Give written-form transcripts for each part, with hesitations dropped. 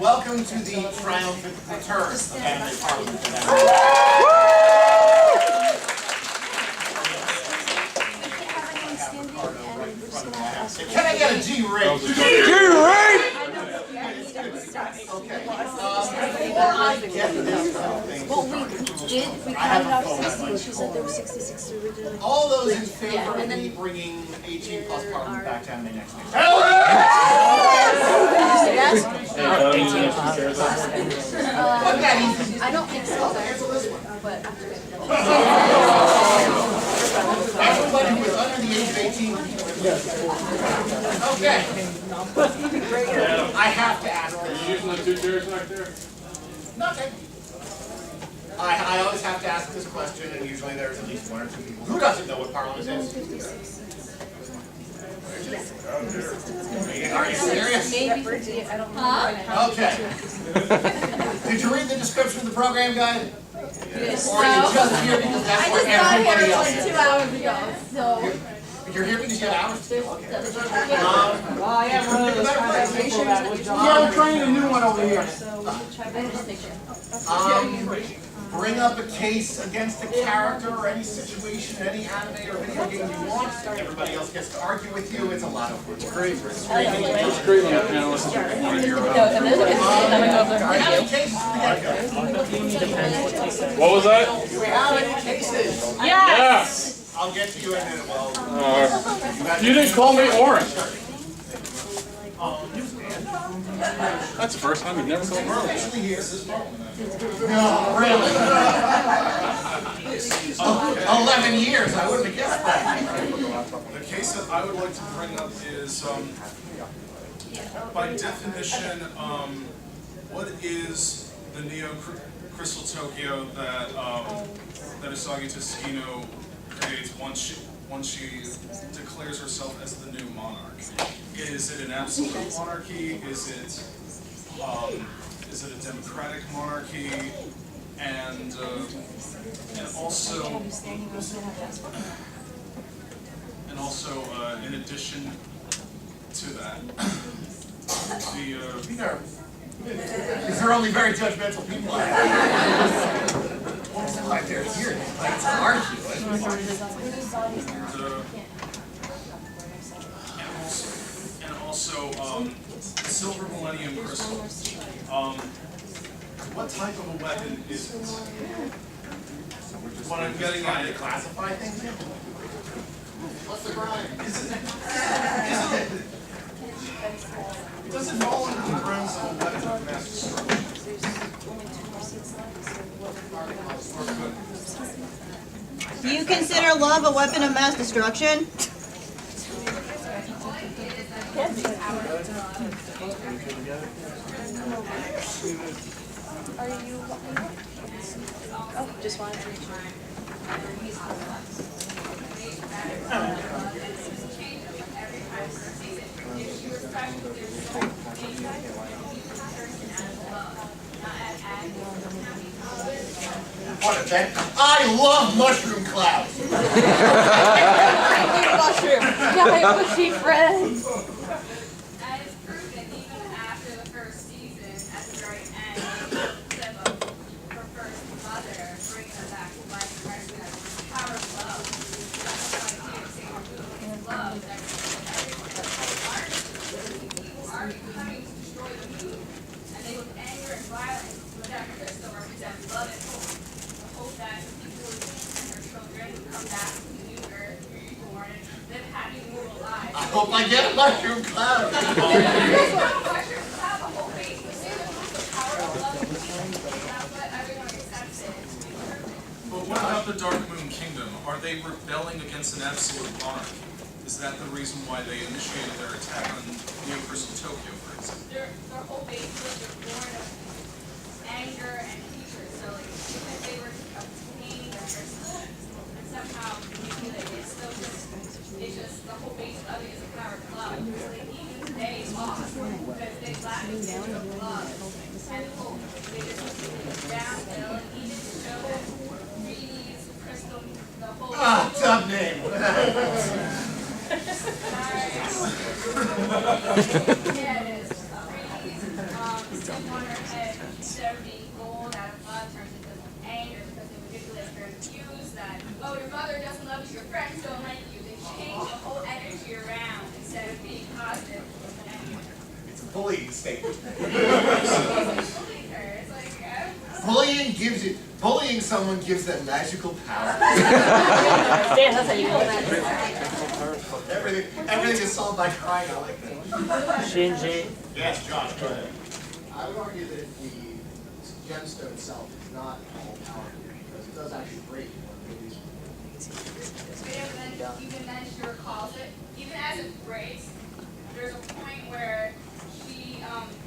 Welcome to the triumphant return of Anime Parliament. Can I get a G-rate? G-rate! Okay. Well, we counted off 60. She said there were 66 originally. All those in favor of me bringing 18 plus Parliament back to AnimeNEXT? I don't think so, but after it. Everybody who is under the age of 18. Okay. I have to ask this. Using the two chairs back there? Nothing. I always have to ask this question, and usually there's at least one or two people. Who doesn't know what Parliament is? Are you serious? Maybe. I don't know. Okay. Did you read the description of the program guide? Yes. Or are you just here because that's what everybody else is? 2 hours ago, so. You're here because you have hours? Okay. Well, I am one of those kind of people that would jump. Yeah, we're training a new one over here. Bring up a case against a character or any situation, any anime or video game you want. Everybody else gets to argue with you. It's a lot of fun. It's great. It's great when the panelists are What was that? We have any cases. Yes! I'll get to you in a minute. Well, you didn't call me orange. That's the first time you've never called me orange. actually here. No, really. 11 years. I wouldn't have guessed that. The case that I would like to bring up is, by definition, what is the Neo Crystal Tokyo that Usagi Tsushino creates once she declares herself as the new monarch? Is it an absolute monarchy? Is it a democratic monarchy? And also, in addition to that, These are only very judgmental people. That's why they're here. Like to argue. and also the Silver Millennium Crystal. What type of a weapon is it? What I'm getting at to classify things. What's the crime? Does it fall into the realms of a weapon of mass destruction? Do you consider love a weapon of mass destruction? Are you? Oh, just wanted to make sure. What event? I love mushroom clouds. Mushroom. Yeah, mushy friends. That is proven even after the first season, at the very end, instead of her first mother, bringing her back to life, expressing that power of love. That's why I can't say we're doing love. That's everyone. People are coming to destroy the moon, and they with anger and violence, but that still represents love and hope. The hope that the people and their children will come back to the new earth, be reborn, and live happy, normal lives. I hope I get a mushroom cloud. But what about the Dark Moon Kingdom? Are they rebelling against an absolute monarchy? Is that the reason why they initiated their attack on Neo Crystal Tokyo, for example? Their whole base was born of anger and hatred. So like if they were to obtain their crystal and somehow manipulate it, it's just the whole base of it is a power of love. So even they lost because they lacked love and hope. They just downhill and even show Reedy's crystal the whole Tough name. Yeah, it is. stick on her head, instead of being gold out of love, turns into anger because they manipulate her and use that. Oh, your mother doesn't love you, your friends don't like you. They change the whole energy around instead of being positive. It's a bullying statement. Bullying her. It's like, Bullying someone gives them magical power. Dan, that's how you call that. Everything is solved by crying. I like that. Shinji. Yes, Josh, go ahead. I would argue that the gemstone itself is not all powerful because it does actually break one of these. even then she recalls it. Even as it breaks, there's a point where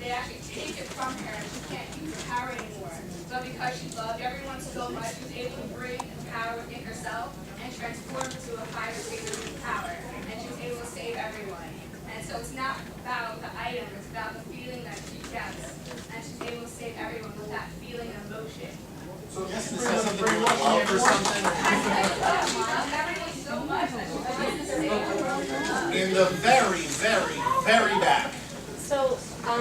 they actually take it from her and she can't use her power anymore. But because she loved everyone so much, she was able to bring the power within herself and transform to a higher state of power. And she was able to save everyone. And so it's not about the item, it's about the feeling that she gets. And she's able to save everyone with that feeling and emotion. So yes, this has something to do with love or something. She loves everyone so much that she wants to save everyone. In the very, very, very back. So, I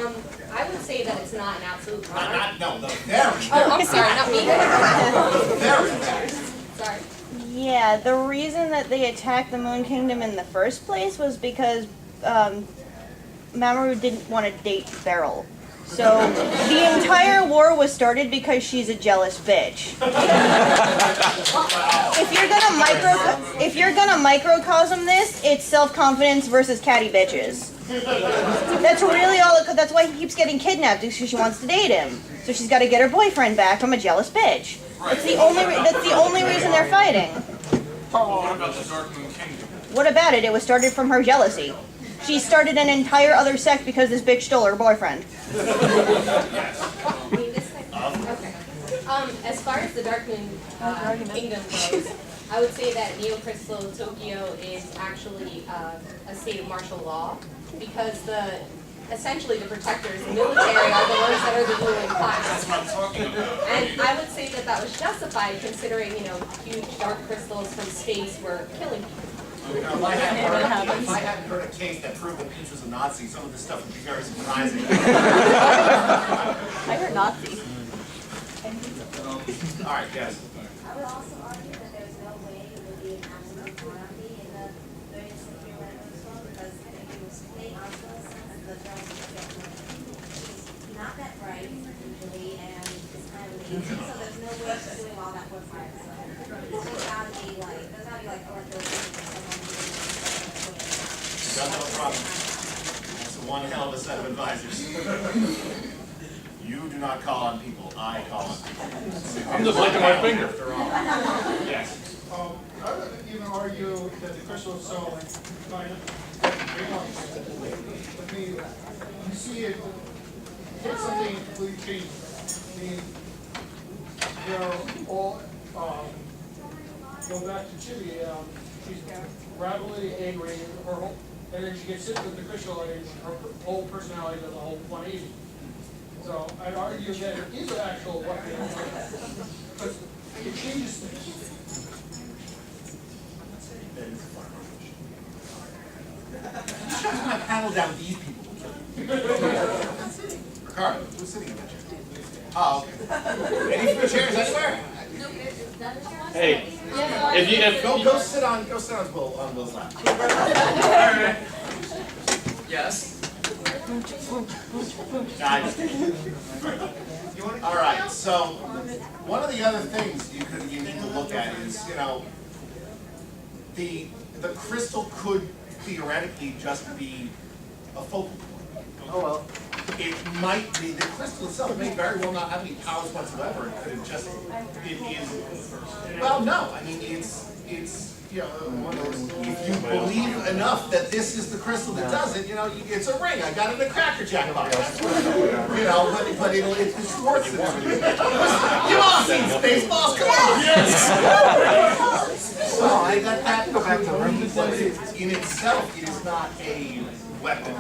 would say that it's not an absolute right. No, the very, Oh, I'm sorry, not me. the very back. Sorry. Yeah, the reason that they attacked the Moon Kingdom in the first place was because Mamoru didn't want to date Beryl. So the entire war was started because she's a jealous bitch. If you're gonna microcosm this, it's self-confidence versus catty bitches. That's really all. That's why he keeps getting kidnapped, because she wants to date him. So she's got to get her boyfriend back from a jealous bitch. That's the only reason they're fighting. What about the Dark Moon Kingdom? What about it? It was started from her jealousy. She started an entire other sect because this bitch stole her boyfriend. Okay. As far as the Dark Moon Kingdom goes, I would say that Neo Crystal Tokyo is actually a state of martial law, because essentially the protectors, the military, are the ones that are the ruling class. That's what I'm talking about. And I would say that was justified, considering, huge dark crystals from space were killing people. If I hadn't heard a case that proved that Peach was a Nazi, some of this stuff would be very surprising. I heard Nazi. All right, yes. I would also argue that there's no way it would be an absolute monarchy in the 30th century when it was formed, because it was playing onto us as the girls she's not that bright usually, and it's kind of lazy, so there's no way she's doing all that work by herself. There's gotta be like those Doesn't have a problem. That's one hell of a set of advisors. You do not call on people, I call on people. I'm just licking my finger. After all. Yes. I would even argue that the crystal itself might you see it hit something completely changed. I mean, all go back to Chibi, she's rabidly angry, and then she gets hit with the crystal and her whole personality does a whole 180. So I'd argue that it is an actual weapon, because it changes things. You shouldn't have handled down these people. Ricardo, who's sitting in that chair? Oh, okay. Any free chairs anywhere? Hey, Go sit on Will's lap. Yes. All right, so one of the other things you need to look at is, the crystal could theoretically just be a focal point. Oh well. It might be, the crystal itself may very well not have any powers whatsoever. It could just, it is, well, no, I mean, it's if you believe enough that this is the crystal that does it, it's a ring. I got it in a Cracker Jack box. But it distorts it. You all seen Spaceballs? Come on! Yes! So that in itself, it is not a weapon,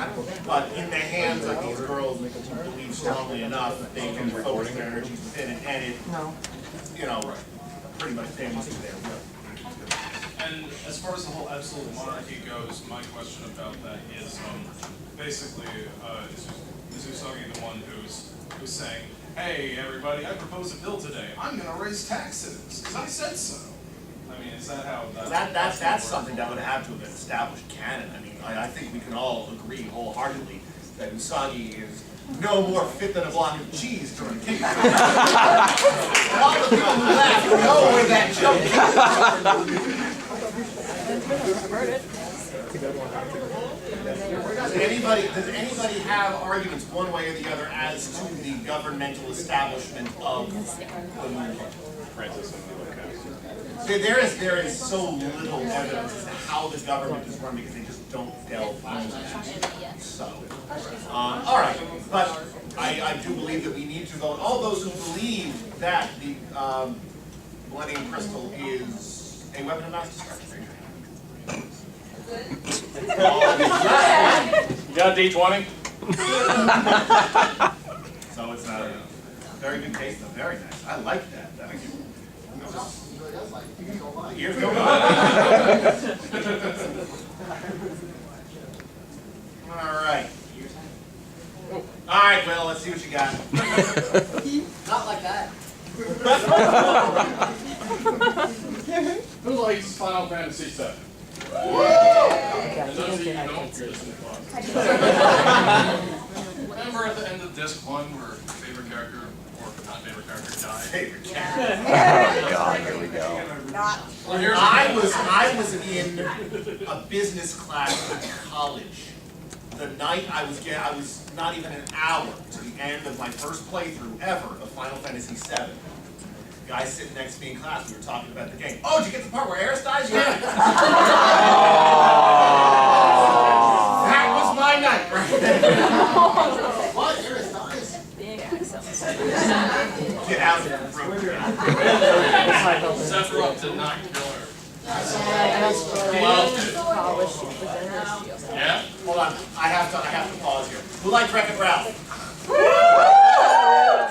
but in the hands of these girls who believe strongly enough that they can focus their energies within it, and it, pretty much damages their will. And as far as the whole absolute monarchy goes, my question about that is basically, is Usagi the one who's saying, hey, everybody, I propose a bill today. I'm going to raise taxes because I said so. I mean, is that how That's something that would have to have been established canon. I mean, I think we can all agree wholeheartedly that Usagi is no more fit than a block of cheese during the kingdom. All the people who laugh know where that joke Does anybody have arguments one way or the other as to the governmental establishment of the movement? There is so little evidence as to how the government is run because they just don't delve into it. So, all right, but I do believe that we need to vote. All those who believe that the Millennium Crystal is a weapon of mass destruction. You got a D20? So it's not a very good case, though. Very nice. I like that. Years go by. All right. All right, Will, let's see what you got. Not like that. Who likes Final Fantasy VII? And those of you who don't, you're just in the closet. Remember at the end of disc 1 where favorite character, or not favorite character, died? Favorite character. Oh God, here we go. I was in a business class in college. The night I was not even an hour to the end of my first playthrough ever of Final Fantasy VII. Guy sitting next to me in class, we were talking about the game. Oh, did you get the part where Aeris dies? Yeah. That was my night, right there. What? Aeris dies? Get out of the room. Sephiroth did not kill her. Yeah? Hold on, I have to pause here. Who liked Wreck-It Ralph?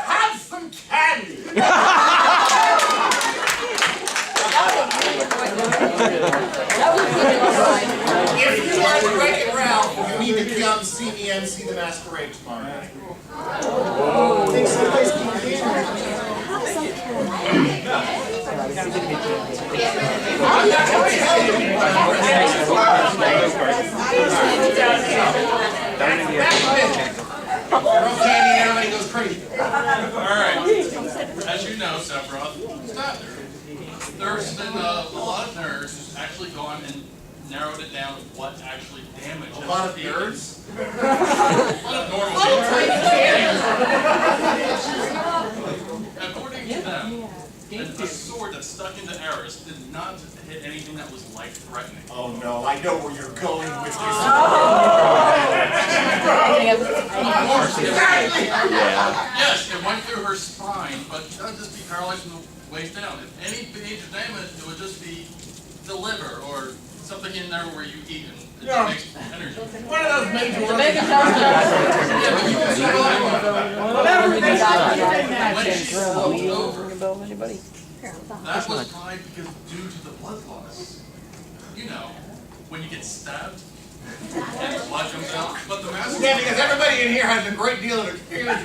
Have some candy! If you like Wreck-It Ralph, you need to come see me MC the Masquerade tomorrow night. Candy, everybody goes crazy. Alright, as you know, Sephiroth, stop there. There's been a lot of nerds who's actually gone and narrowed it down to what actually damaged A lot of nerds? a lot of normal people. According to them, a sword that stuck into Aeris did not hit anything that was life-threatening. Oh no, I know where you're going with this. Yes, it went through her spine, but it doesn't just be paralyzed from the waist down. If any major damage, it would just be the liver or something in there where you eat and it makes energy. One of those major When she slowed over, that was probably because due to the blood loss. You know, when you get stabbed and the blood comes out, but the master... Yeah, because everybody in here has a great deal of experience.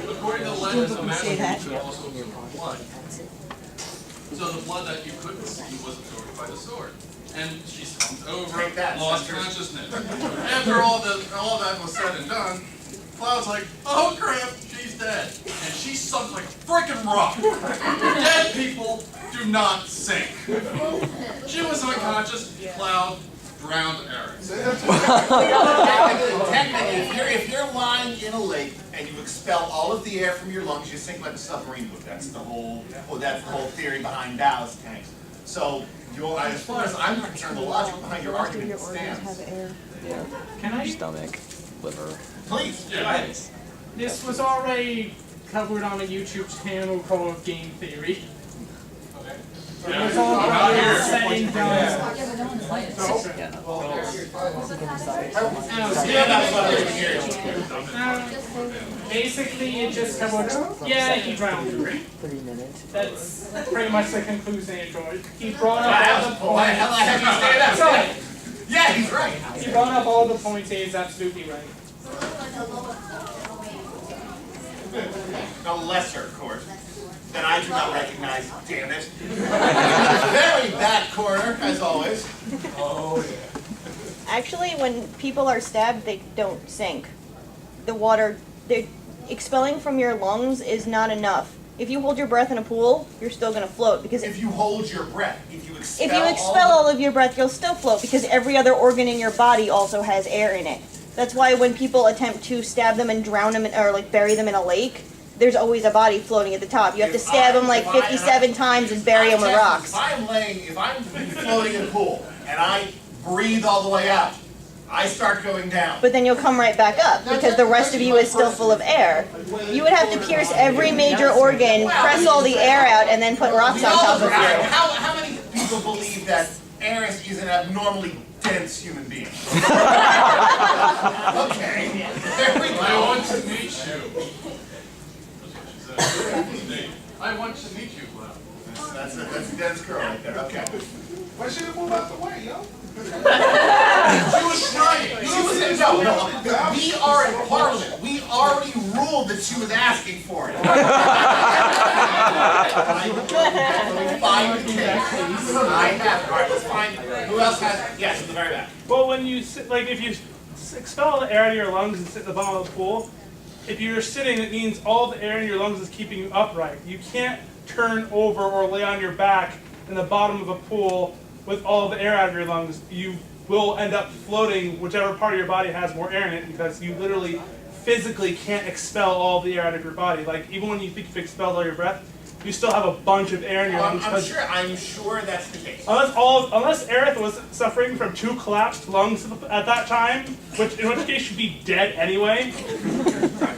According to the legend, the master could also absorb blood. So the blood that you couldn't see was absorbed by the sword. And she slumped over, lost consciousness. After all that was said and done, Cloud's like, oh crap, she's dead. And she sunk like a freaking rock. Dead people do not sink. She was unconscious, Cloud drowned Aeris. Technically, if you're lying in a lake and you expel all of the air from your lungs, you sink like a submarine would. That's the whole theory behind ballast tanks. So, as far as I'm concerned, the logic behind your argument stands. Yeah. Can I? Stomach, liver. Please, go Yeah. ahead. This was already covered on a YouTube channel called Game Theory. It was all Not here. said and done. Basically, it just covered. Yeah, he drowned. 3 minutes. That's pretty much the conclusion I enjoyed. He brought up all the Why the hell I have you say that? Sorry. Yeah, he You brought up all the points, it's absolutely right. So what was the lowest weight? No, lesser, of course. That I do not recognize, damn it. Very back corner, as always. Oh, yeah. Actually, when people are stabbed, they don't sink. The water, expelling from your lungs is not enough. If you hold your breath in a pool, you're still going to float because If you hold your breath, if you expel all of your breath, you'll still float because every other organ in your body also has air in it. That's why when people attempt to stab them and drown them or like bury them in a lake, there's always a body floating at the top. You have to stab them like 57 times and bury them with rocks. If I'm floating in a pool and I breathe all the way out, I start going down. But then you'll come right back up because the rest of you is still full of air. You would have to pierce every major organ, press all the air out, and then put rocks on top of you. How many people believe that Eris is an abnormally dense human being? Okay, there we go. I want to meet you. That's what she said. I want to meet you, Glenn. That's a dense girl right there, okay. Why should it move out the way, yo? She was trying. No, we are in Parliament. We already ruled that she was asking for it. Find the case. I have it. All right, let's find. Who else has it? Yes, in the very back. Well, when you sit, like if you expel all the air out of your lungs and sit at the bottom of the pool, if you're sitting, it means all the air in your lungs is keeping you upright. You can't turn over or lay on your back in the bottom of a pool with all the air out of your lungs. You will end up floating whichever part of your body has more air in it because you literally physically can't expel all the air out of your body. Like even when you think you've expelled all your breath, you still have a bunch of air in your lungs. I'm sure that's the case. Unless Aerith was suffering from 2 collapsed lungs at that time, in which case she'd be dead anyway.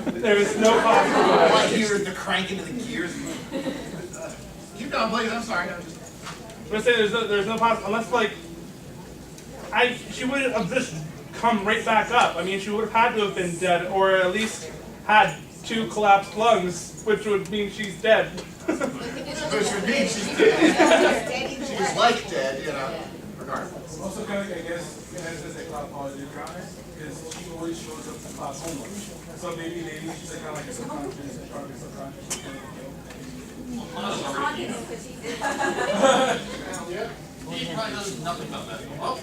There was no possibility. All I hear is the cranking of the gears. Keep going, please. I'm sorry. I'm gonna say there's no possibility unless she would have just come right back up. I mean, she would have had to have been dead, or at least had 2 collapsed lungs, which would mean she's dead. Which would mean she's dead. She's like dead, you know. Regardless. Also, kind of, I guess, as a cloud positive guy, because she always shows up to class homework. So maybe she's kind of like a subconscious, and trying to be subconscious. Yeah. He probably knows nothing about that. Well,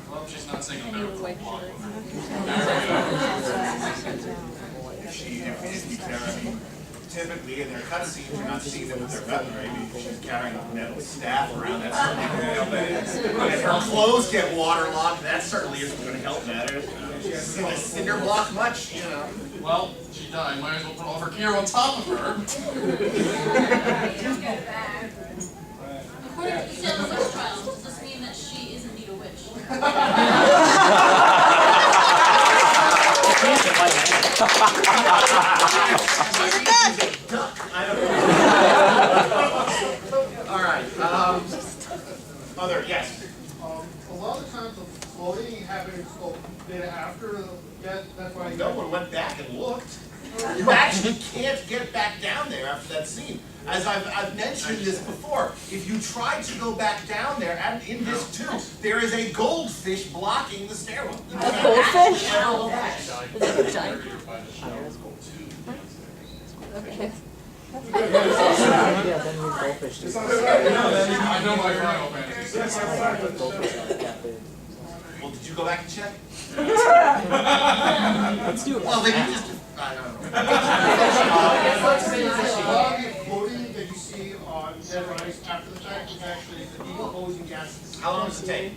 well, she's not saying a miracle. If you care, I mean, typically in their cutscenes, you're not seeing them with their weaponry. She's carrying a metal staff around. That's certainly if her clothes get waterlogged, that certainly isn't going to help matters. She's going to cinder block much, you know. Well, she died. Might as well put all of her gear on top of her. According to the Salem witch trials, does this mean that she is indeed a witch? She's a duck! I don't know. All right. Other, yes. A lot of times the floating happens a bit after death. That's why No one went back and looked. You actually can't get back down there after that scene. As I've mentioned this before, if you try to go back down there, and in this too, there is a goldfish blocking the stairwell. A goldfish? Okay. Yeah, then you goldfish. I know my Final Fantasy. Well, did you go back and check? Let's do it. Well, then you just... I don't know. the floating that you see on dead ice after the fact is actually the decomposing gases. How long does it take?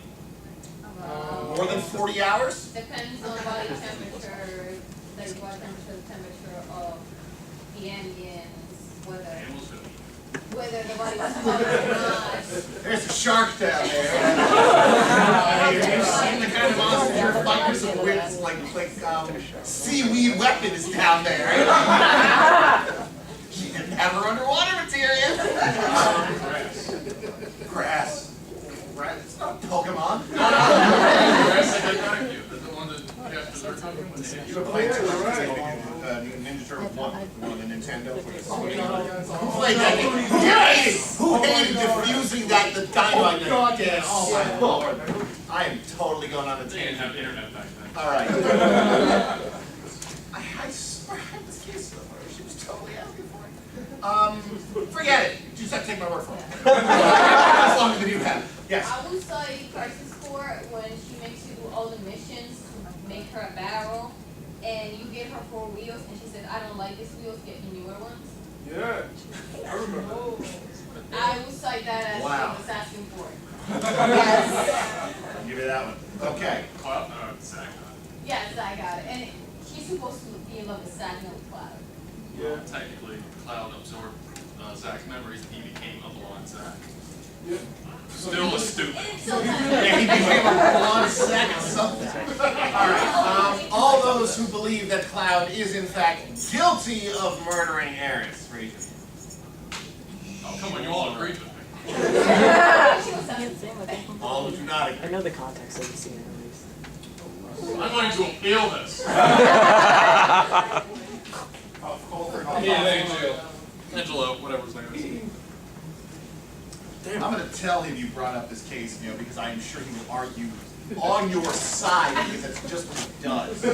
More than 40 hours? Depends on body temperature, like what temperature, the temperature of the aliens, whether the body was hot or not. There's a shark down there. You've seen the kind of monster you're fighting some weird, seaweed weapon is down there. She didn't have her underwater material. Grass. It's not Pokemon. You were playing Ninja Turtle 1 on the Nintendo. Who played that game? Who hated defusing the dynamite? God damn. Yes. Oh my lord. I am totally going on a They didn't have tangent. internet back then. All right. I swear I had this case somewhere. She was totally asking for it. Forget it. You just have to take my word for it. As long as you have. Yes. I would say crisis score when she makes you do all the missions to make her a barrel, and you give her 4 wheels, and she said, I don't like these wheels, get me newer ones. Yeah, I remember. I would cite that as Wow. she was asking for it. Give me that one. Okay. Well, Zach. Yes, I got it. And she's supposed to be in love with Zach, not with Cloud. Yeah. Technically, Cloud absorbed Zach's memories and he became a blonde Zach. Yeah. Still was stupid. Yeah, he became a blonde sack or something. Alright, all those who believe that Cloud is in fact guilty of murdering Eris, raise your hand. Oh, come on, you all agreed with me. All who do not I agree. know the context of the scene at least. I'm going to appeal this. Angelo, whatever his name is. I'm going to tell him you brought up this case, because I am sure he will argue on your side, because that's just what he does.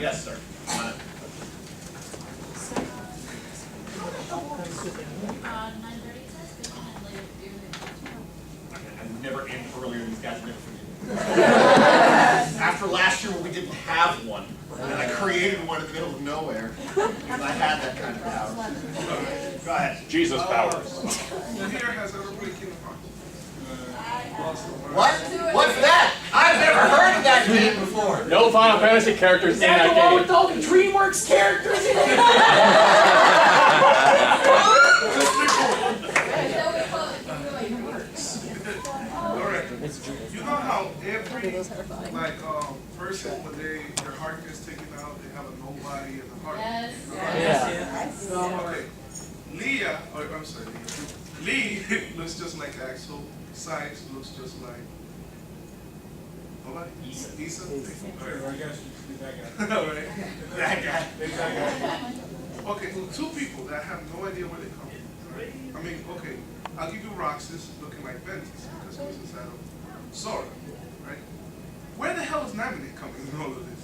Yes, sir. Come on up. 9:30 says, and later do I never end earlier, these guys never forget. After last year when we didn't have one, and I created one in the middle of nowhere, and I had that kind of power. Go ahead. Jesus powers. Who here has ever played Kingdom Hearts? What? What's that? I've never heard of that game before. No Final Fantasy characters in that game. with all the DreamWorks characters in it? Alright. You know how every person when their heart gets taken out, they have a nobody and a heart. Yes. Okay. Leah, I'm sorry, Lee looks just like Axel. Sykes looks just like nobody. Issa. Alright. I guess you that guy. Alright. That guy. Okay, well, 2 people that have no idea where they come from. Right? I mean, okay, I'll give you Roxas looking like Ventus because he was inside of Sora, right? Where the hell is Naminé coming in all of this?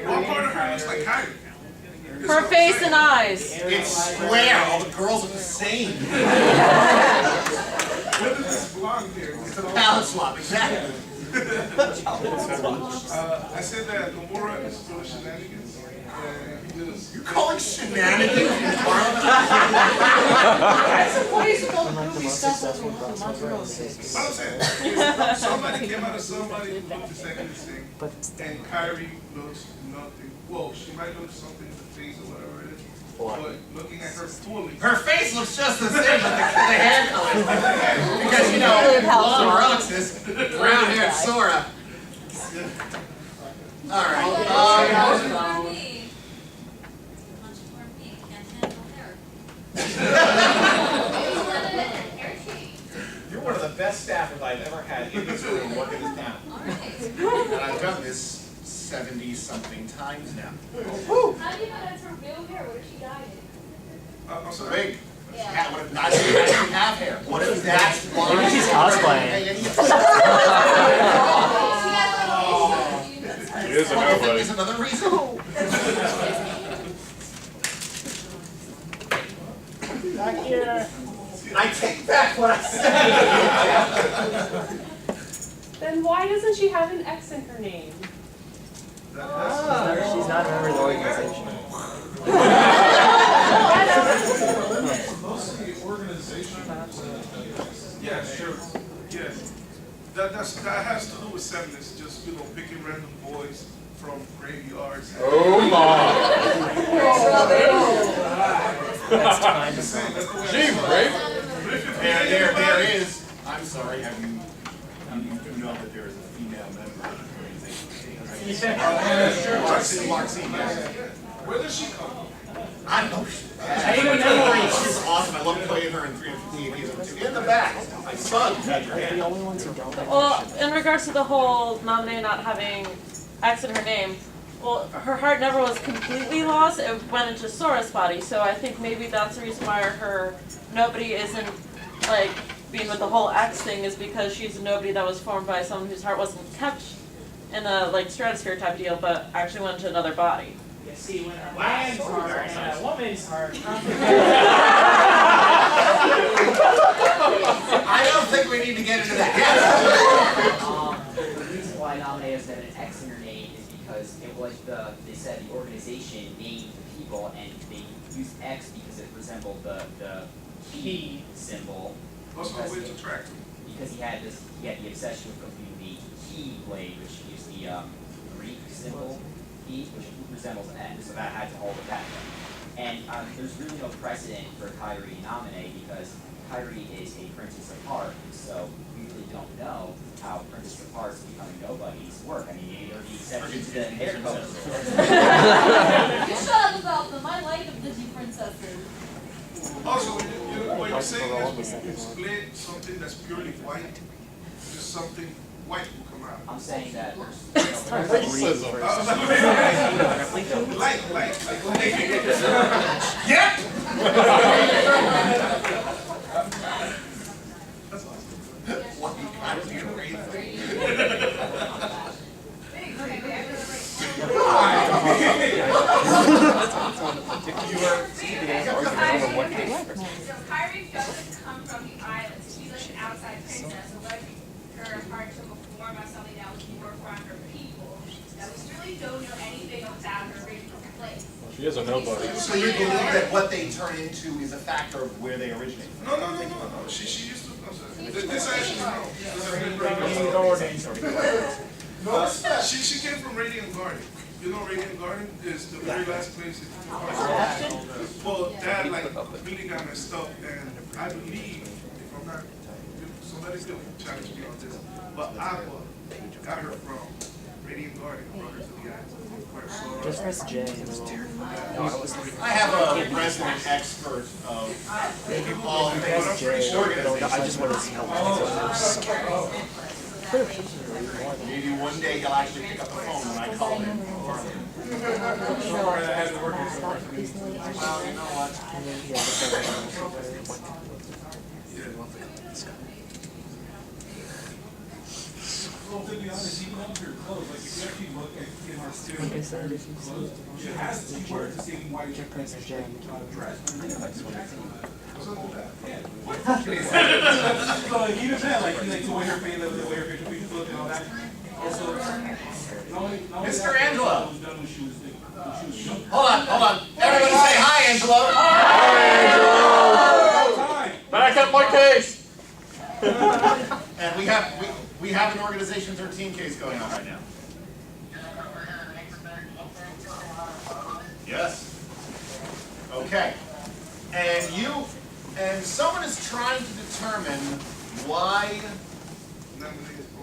What part of her looks like Kyrie? Her face and eyes. It's square. All the girls are the same. What is this blonde here? It's a palette swap, exactly. I said that Nomura is full of shenanigans. You're calling shenanigans in Parliament? That's a place called movie stuff. What I'm saying, somebody came out of somebody who looked exactly the same, and Kyrie looks nothing. Well, she might look something in the face or whatever it is, but looking at her fully. Her face looks just the same, but the hair color is different. Because, blonde Roxas, brown haired Sora. Alright. You're one of the best staffers I've ever had in this room working this town. And I've done this 70-something times now. Woo! How do you know that's her real hair? What if she dyed it? I'm sorry. Wait. Yeah. What if not she actually have hair? What if that's why? Maybe she's cosplaying. He is a nobody. Is another reason. Back here. I take back what I said. Then why doesn't she have an X in her name? She's not a member of the organization. Mostly organization. Yeah, sure. Yes. That has to do with sevenness, just picking random boys from graveyards. Oh my! That's kind of Gee, Rick! There is. I'm sorry. You do know that there is a female member of the organization. Marcy, yes. Where does she come from? I know. She's awesome. I love playing her in 358 in the back. My son had your the hand. only ones who don't. Well, in regards to the whole nominee not having X in her name, Well, her heart never was completely lost. It went into Sora's body, so I think maybe that's the reason why nobody isn't like being with the whole X thing is because she's a nobody that was formed by someone whose heart wasn't kept in a like stratosphere type deal, but actually went into another body. You see, when a man's heart and a woman's heart. I don't think we need to get into that. The reason why Nominatus had an X in her name is because it was they said the organization named the people and they used X because it resembled the key symbol. What's my way to track? Because he had the obsession with completing the key blade, which is the Greek symbol key, which resembles an X, so that had to hold it that way. And there's really no precedent for Kyrie Nominee because Kyrie is a princess of heart, so we really don't know how princess of hearts becoming nobodies work. I mean, there are the exceptions to the hair color. You shut up about them. I like them Disney princesses. Also, what you're saying is when you split something that's purely white, just something white will come out. I'm saying that there's racism. Like. Yep! That's So Kyrie doesn't come from the islands. She's like an outside princess. So like her heart took a form of something that was more from her people. That we really don't know anything about her original place. She is a nobody. So you believe that what they turn into is a factor of where they originate? No. She used to. This actually no. She came from Radiant Garden. You know, Radiant Garden is the very last place that you can. Well, Dad really got messed up, and I believe, if I'm not, somebody could challenge me on this, but Aqua got her from Radiant Garden, brought her to the island. Just press J. I have a resident expert of all things organizations. I just want to see how Maybe one day he'll actually pick up the phone when I call him. Well, to be honest, even under her clothes, like if you actually look at her clothes, she has she wears the same white dress. So like even then, like the way her face, the way her facial features look and all that. Also, Mr. Angelo. Hold on. Everybody say hi, Angelo. Hi, Angelo. Back up my case. And we have an Organization 13 case going on right now. Yes. Okay. And someone is trying to determine why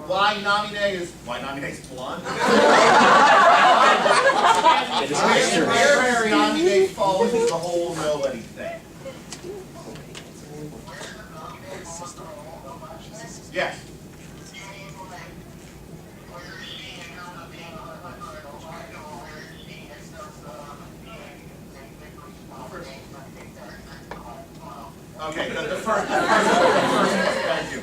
Namine is blonde. Where does Namine fall into the whole nobody thing? Yes. Okay, the first, thank you.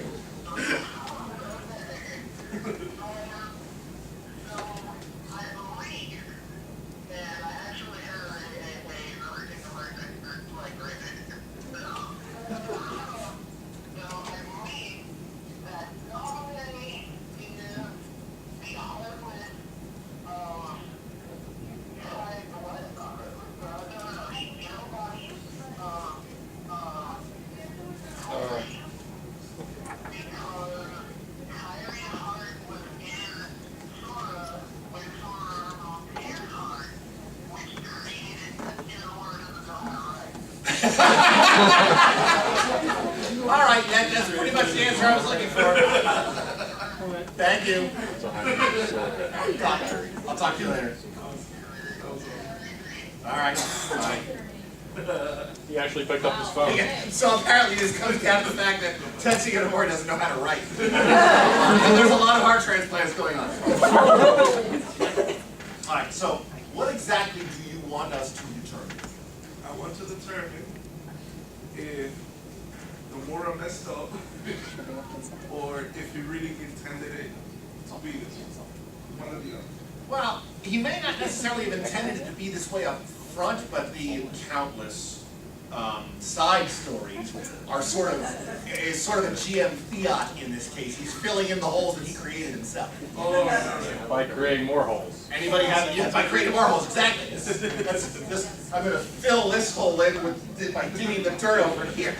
All right, that's pretty much the answer I was looking for. Thank you. I'll talk to you later. All right. Bye. He actually picked up his phone. So apparently this comes down to the fact that Tetsuya Nomori doesn't know how to write. And there's a lot of heart transplants going on. All right, so what exactly do you want us to determine? I want to determine if the Mora messed up or if he really intended it to be this way. One or the other. Well, he may not necessarily have intended it to be this way up front, but the countless side stories are sort of a GM fiat in this case. He's filling in the holes that he created himself. By creating more holes. Anybody have? Yeah, by creating more holes, exactly. I'm going to fill this hole in by digging the dirt over here.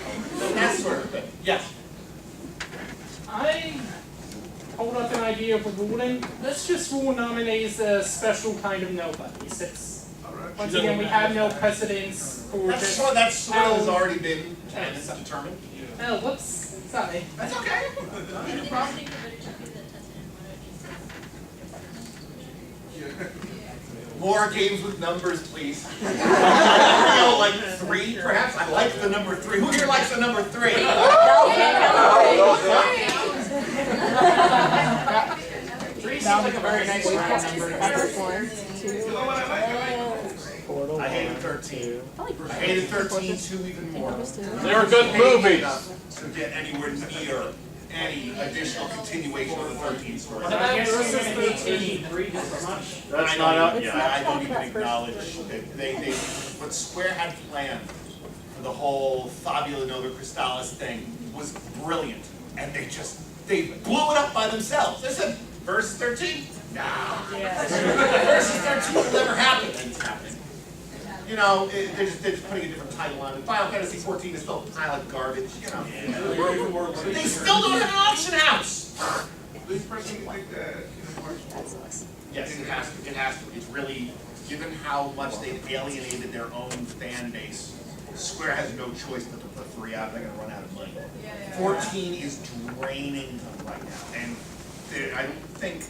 That sort of thing. Yes. I hold up an idea of ruling. Let's just rule nominees as special kind of nobodies. It's, once again, we have no precedence for That this. sort has already been determined. Oh, whoops. Sorry. That's okay. More games with numbers, please. Like 3, perhaps? I like the number 3. Who here likes the number 3? 3 sounds like a very nice round number. I hated 13. I hated 13 too even more. They were good movies. To get anywhere near any additional continuation of the 13 story. That's not out yet. I don't even acknowledge that what Square had planned for the whole Fabula Nova Crystallis thing was brilliant, and they blew it up by themselves. They said, versus 13? No. Versus 13 will never happen. And it's happening. You know, they're just putting a different title on it. Final Fantasy 14 is still a pile of garbage, you know. They still don't have an auction house! Do you personally think that Yes, it has to. It has to. It's really, given how much they've alienated their own fan base, Square has no choice but to put 3 out. They're going to run out of money. 14 is draining them right now, and I don't think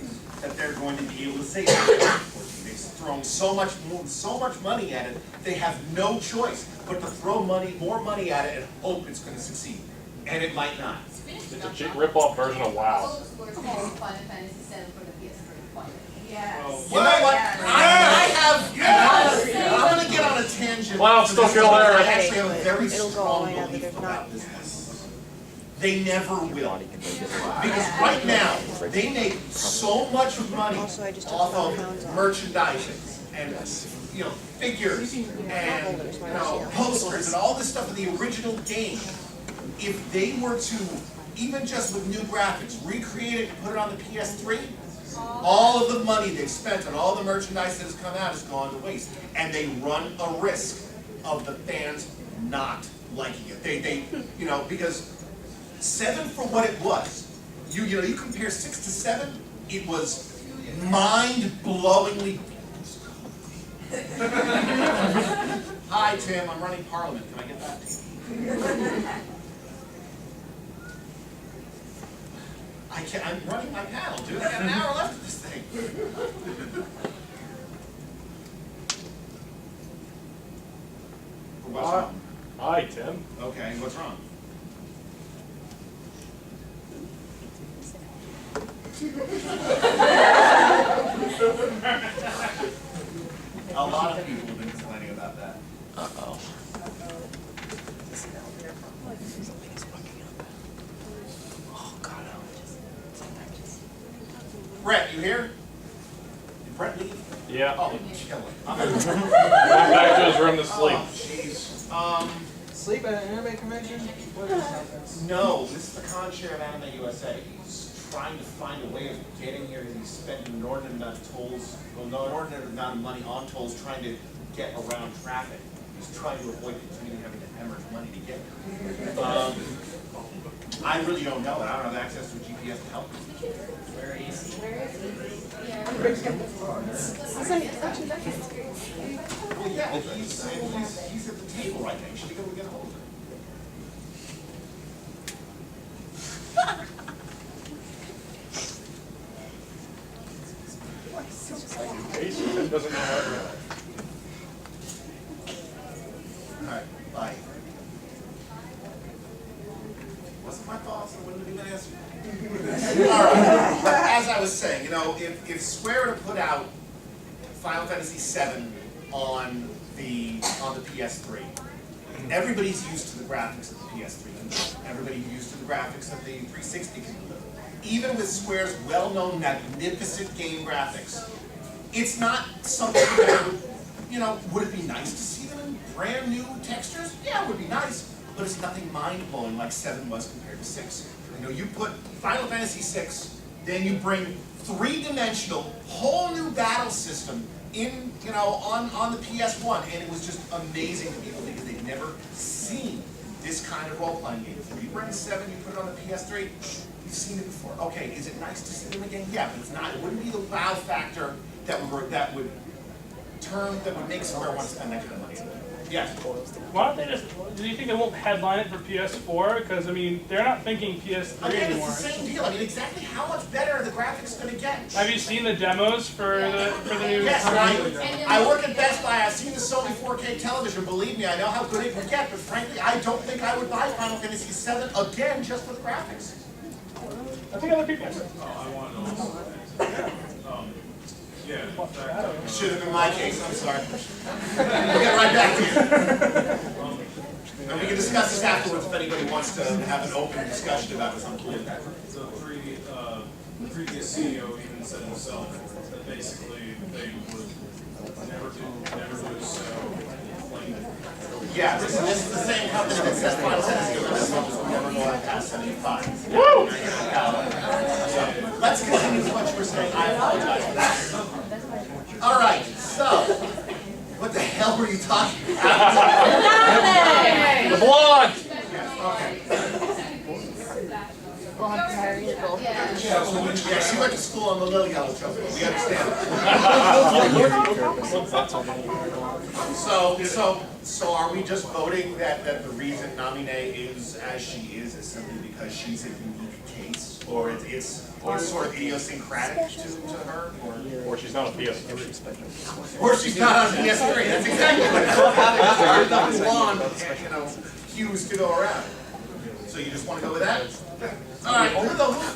that they're going to be able to say that. They've thrown so much money at it. They have no choice but to throw more money at it and hope it's going to succeed, and it might not. It's a cheap rip-off version of WoW. Final Fantasy VII for the PS3. Yes. You know what? I'm going to get on a tangent. Well, still kill I Eric. actually have a very strong belief about this one. They never will. Because right now, they make so much money off of merchandising and figures and posters and all this stuff in the original game. If they were to, even just with new graphics, recreate it and put it on the PS3, all of the money they've spent on all the merchandise that has come out has gone to waste. And they run a risk of the fans not liking it. Because 7 for what it was. You compare 6 to 7, it was mind-blowingly. Hi Tim, I'm running Parliament. Can I get back to you? I'm running my panel, dude. I got an hour left of this thing. What's wrong? Hi, Tim. Okay, what's wrong? A lot of people have been complaining about that. Uh-oh. Brett, you here? Did Brett leave? Yeah. Oh, chill it. Went back to his room to sleep. Oh, jeez. Sleep at an anime convention? What is that? No, this is the con chair of Anime USA. He's trying to find a way of getting here. He's spending an inordinate amount of tolls, an inordinate amount of money on tolls trying to get around traffic. He's trying to avoid continuing having to hemorrhage money to get here. I really don't know. I don't have access to a GPS to help him. Where is he? Well, yeah, he's at the table right now. You should be able to get a hold of him. Tim doesn't know how to do it. Alright, bye. Wasn't my fault, so I wouldn't have even asked you. Alright, as I was saying, if Square to put out Final Fantasy VII on the PS3. Everybody's used to the graphics of the PS3 can deliver. Everybody's used to the graphics of the 360 can deliver. Even with Square's well-known magnificent game graphics, it's not something that would, you know, would it be nice to see them in brand new textures? Yeah, it would be nice, but it's nothing mind-blowing like 7 was compared to 6. You know, you put Final Fantasy 6, then you bring three-dimensional, whole new battle system in, you know, on the PS1, and it was just amazing to people because they'd never seen this kind of role-playing game before. You bring 7, you put it on the PS3, you've seen it before. Okay, is it nice to see them again? Yeah, but it's not. It wouldn't be the wow factor that would make Square want to spend that kind of money. Yes. Why don't they just? Do you think they won't headline it for PS4? Because I mean, they're not thinking PS3 Again, anymore. it's the same deal. I mean, exactly how much better are the graphics going to get? Have you seen the demos for the new? Yes, I work at Best Buy. I've seen the Sony 4K television. Believe me, I know how good it can get. But frankly, I don't think I would buy Final Fantasy VII again just for the graphics. I think other people. I want to yeah. Should have been my case. I'm sorry. We'll get right back to you. And we can discuss this afterwards if anybody wants to have an open discussion about this. I'm cool with that. The previous CEO even said himself that basically they would never do so. Yeah, this is the same company that says Final Fantasy will never go out past 75. Woo! So, let's continue with what you were saying. I apologize for that. All right, so, what the hell were you talking about? The blonde! Yeah, she went to school on the Little Yellow Trophy. We understand. So are we just voting that the reason Namine is as she is simply because she's a unique case, or it's sort of idiosyncratic to her, Or she's not a PS3. or she's not on PS3? That's exactly what it is. There's blonde, you know, cues to go around. So you just want to go with that? All right. Who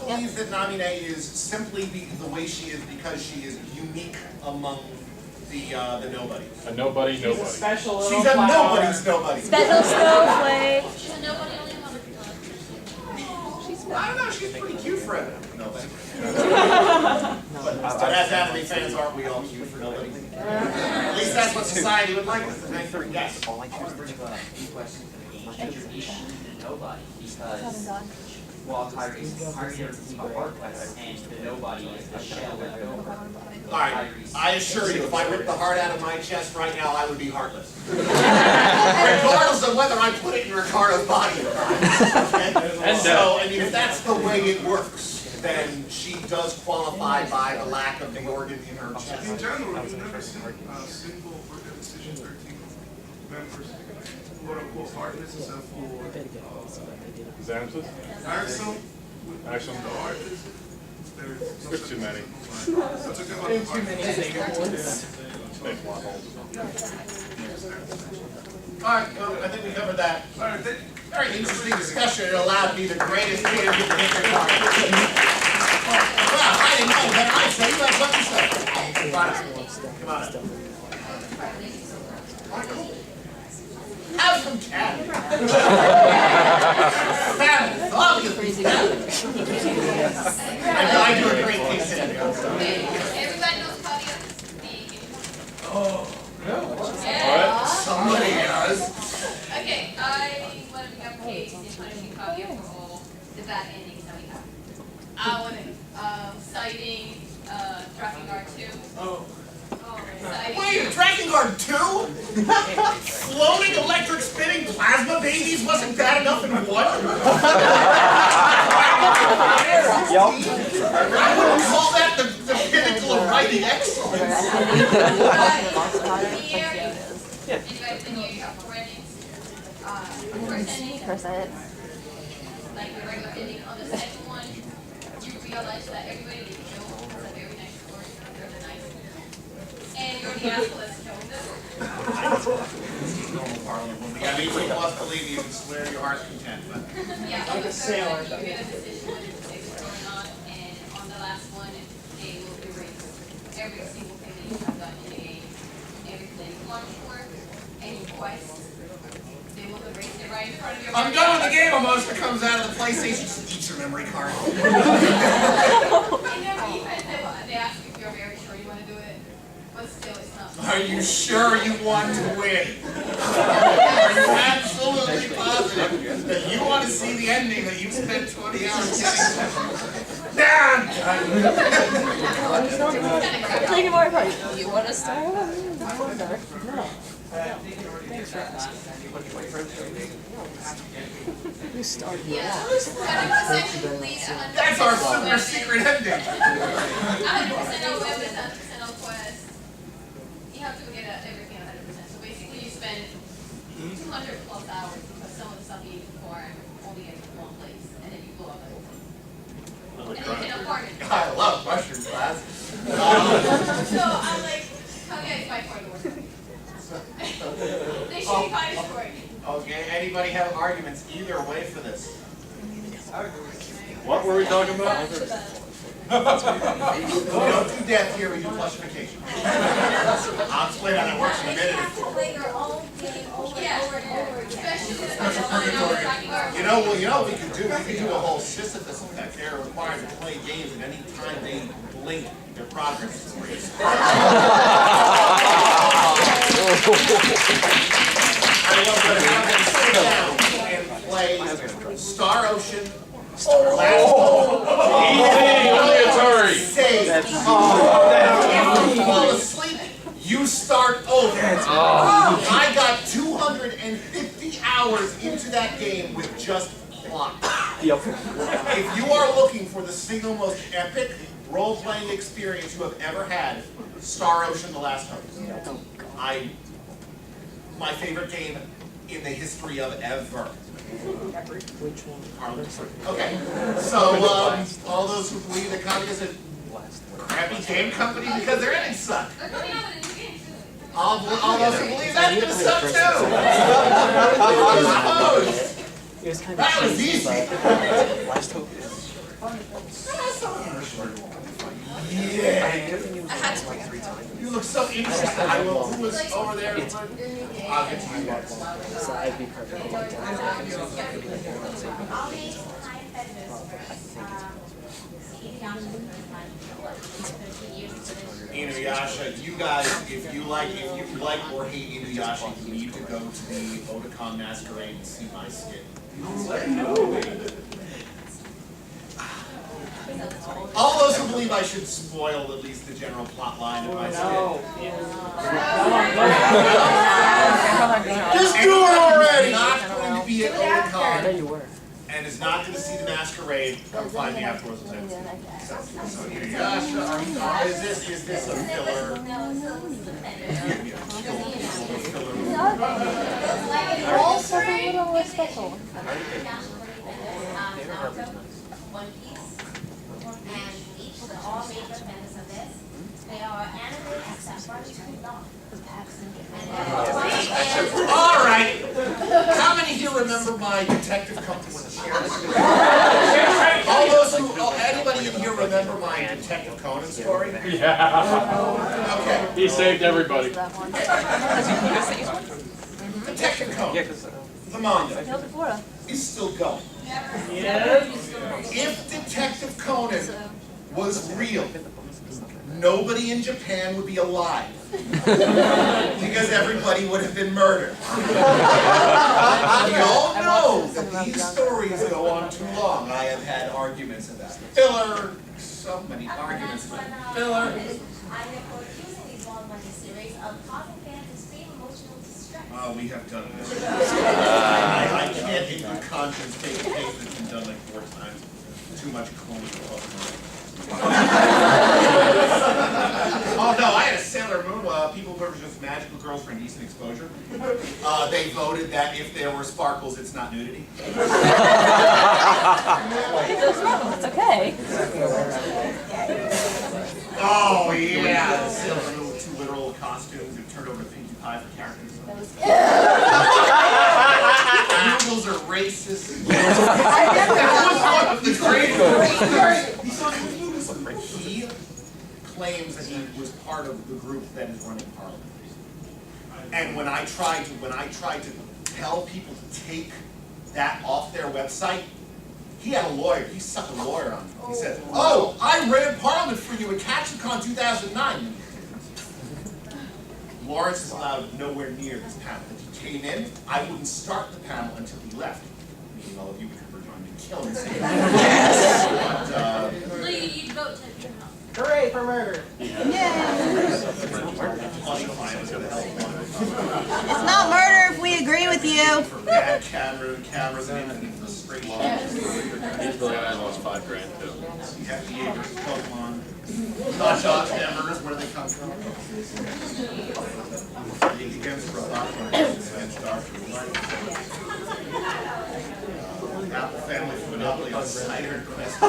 believes that Namine is simply the way she is because she is unique among the nobodies? A nobody. She's a special little She's a flower. nobody's nobody. Special snowflake. She's a nobody only one. I don't know. She's pretty cute for a nobody. But as anime fans, aren't we all cute for nobody? At least that's what society would like us to think. Yes. I want to bring up a few questions for the issue to nobody because while Tyrese is a heart quest and the nobody is the shell left over. Alright, I assure you, if I ripped the heart out of my chest right now, I would be heartless. Regardless of whether I put it in Ricardo's body or not. Okay? So, I mean, if that's the way it works, then she does qualify by the lack of the organ in her chest. In general, you've never seen a single Decision 13 members, quote unquote, heartless except for Xanthus? Axel, the artist. There's too many. There's too many negative ones. Make plot holes. Alright, well, I think we covered that. Very interesting discussion. It allowed me the greatest creative information. Well, I didn't know, but I say you have something to say. Come on up. Come on up. Alright, cool. Have some cat. Fabulous. Obviously fabulous. I do a great case today. Everybody knows Claudia? Oh. Yeah. Somebody does. Okay, I want to become case in punishing Claudia for all the bad endings that we have. I want to, citing, Tracking Guard 2. Oh. Citing. Wait, Tracking Guard 2? Floating electric spinning plasma babies wasn't bad enough in 1? I wouldn't call that the pinnacle of writing excellence. Anybody's been here, you have four endings. First ending, like the regular ending. On the second one, you realize that everybody that you killed has a very nice story. They're the nice. And you're the asshole that's killing them. Yeah, people must believe you can swear your heart's content, but Yeah, on the third one, you get a decision what's going on, and on the last one, they will erase every single thing that you have done in the game, everything launch for, any quests, they will erase it right in front of your I'm done with the game. A monster comes out of the PlayStation, just eats your memory card. In their defense, they ask if you're very sure you want to do it, but still it's not. Are you sure you want to win? Are you absolutely positive that you want to see the ending that you spent 20 hours getting? Dan! Take it more apart. You want to start? I wonder. No. Thanks for asking. You started me Yeah, out. 100% complete, 100%. That's our super secret ending. 100% of weapons, 100% of quests. You have to get everything 100%. So basically you spend 200 plus hours because some of the stuff you need to farm only gets in one place, and then you blow up everything. And then you can afford it. I love mushroom class. So I'm like, how guys fight for the worst? They should be fighting for it. Okay, anybody have arguments either way for this? What were we talking about? We don't do death here, we do flussification. I'll explain how that works in a minute. You have to play your own game over and over and over again. Especially the one I was talking about. You know what we could do? We could do a whole Sisyphus effect. They're required to play games, and any time they blink, their progress is erased. I love to have them sit down and play Star Ocean, Last Save. If you fall asleep, you start over. I got 250 hours into that game with just plot. If you are looking for the single most epic role-playing experience you have ever had, Star Ocean: The Last Hope. My favorite game in the history of ever. Which one? Okay, so all those who believe that Konami is a crappy game company because their endings suck. All those who believe that's gonna suck too. It was kind of That was easy. Last hope. Yeah. I had to like 3 times. You look so interested. I will. Who was over there? I'll get to you guys. So I'd be perfect. All these high feathers Inuyasha, you guys, if you like or hate Inuyasha, you need to go to the Otakon Masquerade and see my skin. All those who believe I should spoil at least the general plot line of my skin. Just do it already! Not going to be at Otakon. And is not going to see the masquerade. Come find me afterwards. So Inuyasha, is this a filler? All seven little are special. One Piece, and each, all major members of this, they are AnimeNEXT All right. How many here remember my Detective Company? All those who, anybody in here remember my Detective Conan story? Yeah. Okay. He saved everybody. Detective Conan, the manga, is still going. If Detective Conan was real, nobody in Japan would be alive. Because everybody would have been murdered. We all know that these stories go on too long. I have had arguments about filler, so many arguments about filler. I have using these long money series of causing fans extreme emotional distress. Oh, we have done this. I can't in good conscience take a case that's been done like 4 times. Too much cloning. Oh no, I had a Sailor Moon, people who were just magical girls for indecent exposure. They voted that if there were sparkles, it's not nudity. It's okay. Oh yeah, Sailor Moon with 2 literal costumes and turned over to Pinkie Pie for characters. Noodles are racist. That was one of the great. He claims that he was part of the group that is running Parliament. And when I tried to tell people to take that off their website, he had a lawyer. He sucked a lawyer on me. He said, "Oh, I ran Parliament for you at CaptureCon 2009." Lawrence is allowed nowhere near this panel. If he came in, I wouldn't start the panel until he left. Meaning all of you would join me killing him. But, Lee, you'd vote to be home. Hooray for murder. It's not murder if we agree with you. Bad cameras and anything for straight line. He's the guy that lost $5 grand too. You have the Jaegers, Pokemon. Not shots, embers, where they come from. Against Dr. Apple Family for Monopoly on cider quest. I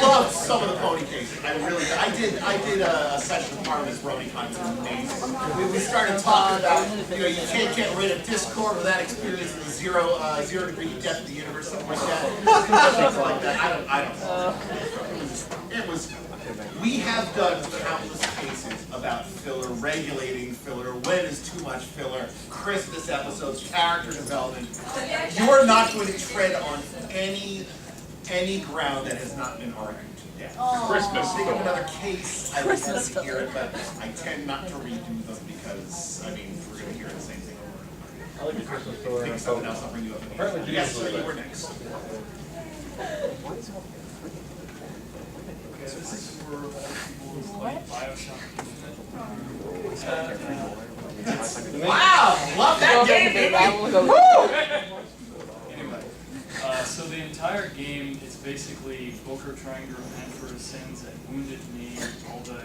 loved some of the pony cases. I did a session of Parliament's BronyCon. It was amazing. We started talking about, you can't get rid of Discord without experiencing the zero degree death of the universe, something like that. Things like that. I don't know. It was. We have done countless cases about filler, regulating filler, when is too much filler, Christmas episodes, character development. You are not going to tread on any ground that has not been argued to death. Christmas Think of filler. another case, I would love to hear it, but I tend not to redo them because, we're going to hear the same thing over. I like the Christmas filler. Think of something else, I'll bring you up. Apparently, Yes, Jesus sir, you was were next. This is for people who like Bioshock. Wow! Love that game, baby! Anyway, so the entire game is basically Booker trying to repent for his sins at Wounded Knee, all the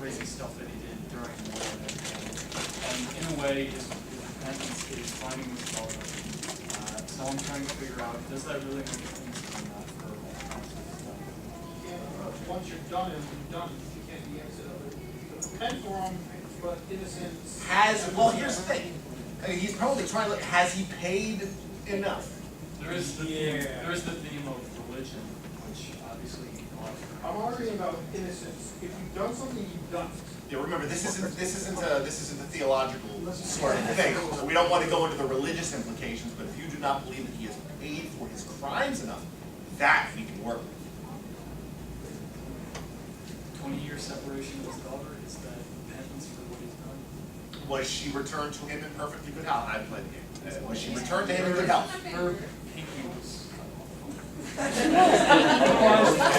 crazy stuff that he did during the war and everything. And in a way, his repentance is finding his daughter. So I'm trying to figure out, does that really make sense or not for all kinds of stuff? Once you're done, you're done. You can't be exit of it. Repent for him, but innocence. Well, here's the thing. He's probably trying to, has he paid enough? There is the theme of religion, which obviously I'm arguing about innocence. If you've done something, you've done it. Yeah, remember, this isn't a theological sort of thing. We don't want to go into the religious implications, but if you do not believe that he has paid for his crimes enough, that we can work with. 20-year separation of his daughter, is that repentance for what he's done? Was she returned to him in perfectly good health? I played the game. Was she returned to him in good health? Her pinky was... And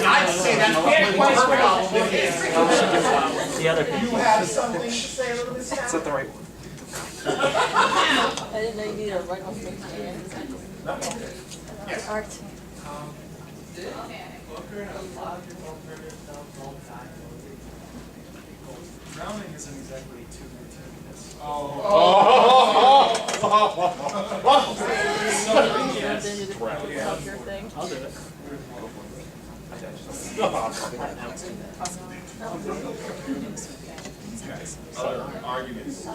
I'd say that's probably the perfect option. The other page. You have something to say a little bit now? Is that the right one? I didn't know you needed a right on stage. Yes. Art. Drowning isn't exactly too gratuitous. I'll do it. Other arguments? I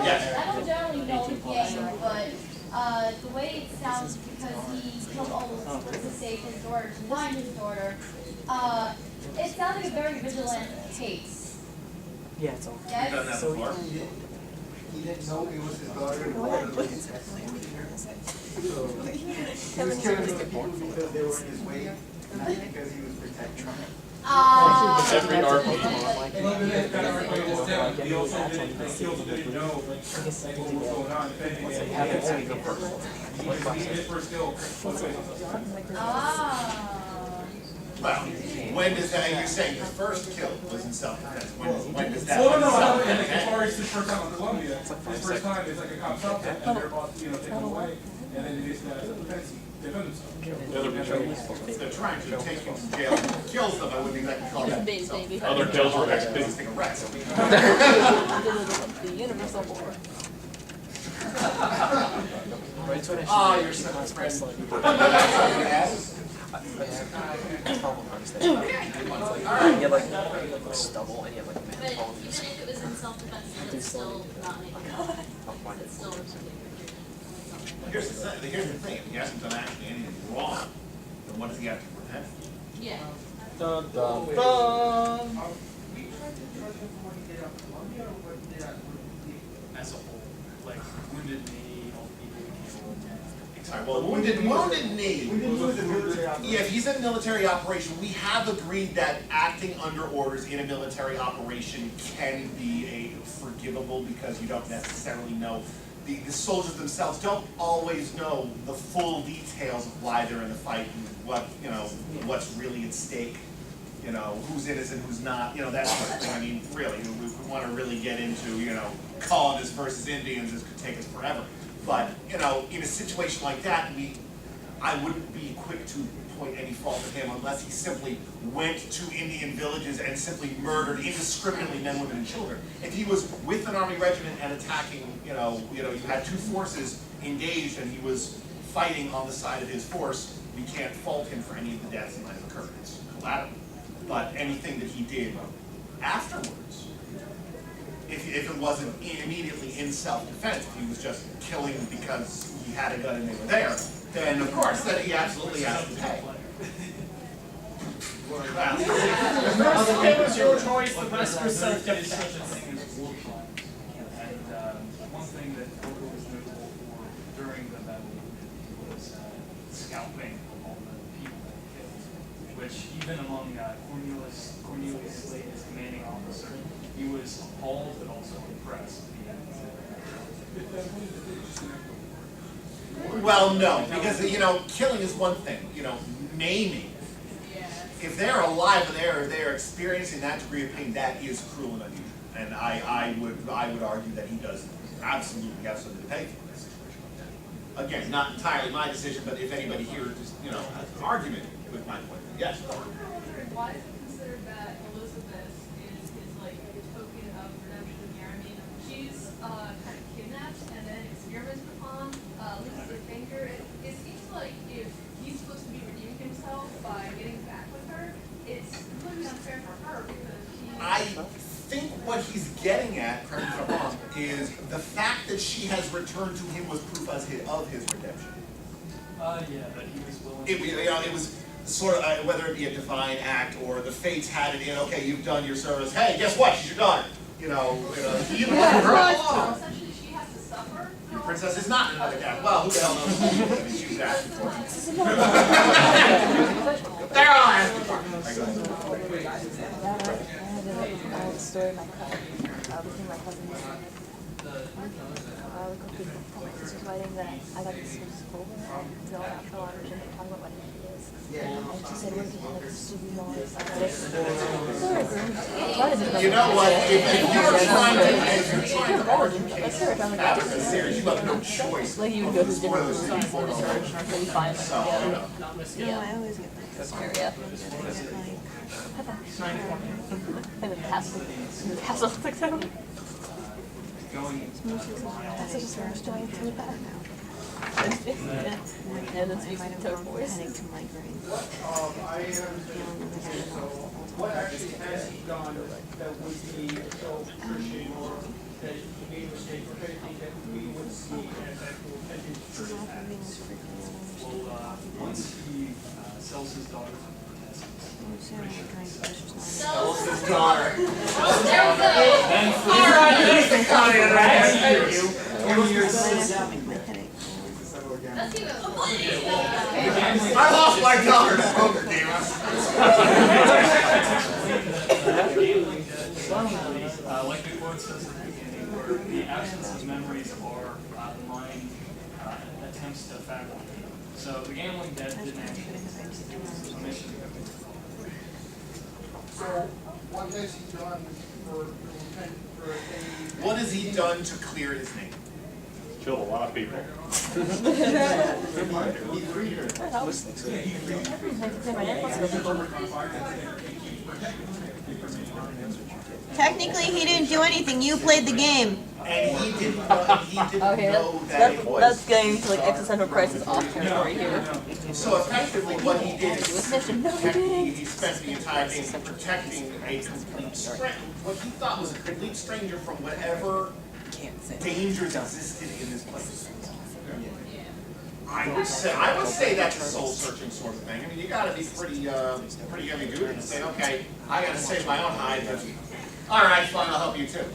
Yes. don't generally know the game, but the way it sounds, because he killed all those people to save his daughter, to find his daughter, it sounds like a very vigilant case. Yeah, it's all. Yes? Done that before? He didn't know it was his daughter. He was killing the people because they were in his way, not because he was protecting them. Every RPG. He also didn't know what was going on. If anything, he did his first kill. Well, when does that, you're saying the first kill was in self-defense, when does that? Well, no, as far as his first time on Columbia, his first time, it's like a cop stopped him, and they're about to, take him away, and then he just, defend himself. They're trying to take him to jail, kills them, I wouldn't exactly call that. Baby. Other kills were executed. The universal board. Oh, you're such a friend. You had like stubble and you had like But even if it was in self-defense, it's still not making it. It's still. Here's the thing, if he hasn't done actually anything wrong, then what does he have to prevent? Yeah. Dun, dun, dun. We tried to judge him for what he did at Columbia or what he did at As a whole, like Wounded Knee, all the people who came. Sorry, well, wounded knee. Yeah, if he's in a military operation, we have agreed that acting under orders in a military operation can be forgivable because you don't necessarily know. The soldiers themselves don't always know the full details of why they're in the fight and what's really at stake. Who's innocent, who's not, that sort of thing. I mean, really, we want to really get into, colonists versus Indians, this could take us forever. But, in a situation like that, I wouldn't be quick to point any fault at him unless he simply went to Indian villages and simply murdered indiscriminately men, women, and children. If he was with an army regiment and attacking, you had two forces engaged and he was fighting on the side of his force, we can't fault him for any of the deaths that might have occurred. It's collateral. But anything that he did afterwards, if it wasn't immediately in self-defense, if he was just killing because he had a gun and they were there, then of course that he absolutely has to pay. It was your choice, the rest was self-defense. Such a thing as war crimes. And one thing that Boko was notable for during the battle was scalping all the people that he killed, which even among Cornelius Slade, his commanding officer, he was appalled but also impressed. Well, no, because killing is one thing. Maiming. If they're alive and they're experiencing that degree of pain, that is cruel and unusual. And I would argue that he does absolutely have something to pay for in a situation like that. Again, not entirely my decision, but if anybody here just has an argument with my point, yes. Why is it considered that Elizabeth is like a token of redemption here? I mean, she's kind of kidnapped and then experimented upon, loses her finger. It seems like if he's supposed to be redeeming himself by getting back with her, it's completely unfair for her because I think what he's getting at, correct me if I'm wrong, is the fact that she has returned to him was proof of his redemption. Yeah, that he was willing. It was sort of whether it be a divine act or the fates had it in. Okay, you've done your service. Hey, guess what? She's your daughter. She even her along. essentially she has to suffer. Your princess is not another cat. Well, who the hell knows? I mean, she was asking for it. There I am. I have a story of my cousin. Between my cousins. My sister's writing that I got this over until after lunch and they talk about what it is. And she said, what if you had like a super long You know what? If you're trying to argue cases out of this series, you have no choice. Like you would go to different rooms and research until you find like, No, I always get my area. And then pass it like that. That's such a strange joy to the back now. And then speaks in tone voice. what actually has he done that would be so Christian or that he made a mistake or anything that we would see as actual attention? Well, once he sells his daughter to the Sells his daughter. Then I lost my daughter to poker, damn like the quote says at the beginning, where the absence of memories are the mind attempts to fabricate. So the gambling debt didn't actually exist. It was a mission. So what has he done for What has he done to clear his name? Killed a lot of people. Technically, he didn't do anything. You played the game. And he didn't Okay, know that it was. that's getting into like existential crisis off territory here. So effectively, what he did is he spent the entire game protecting a complete stranger, what he thought was a complete stranger from whatever dangers existed in this place. I would say that's a soul-searching sort of thing. I mean, you gotta be pretty heavy duty to say, okay, I gotta save my own hide, but all right, fine, I'll help you too.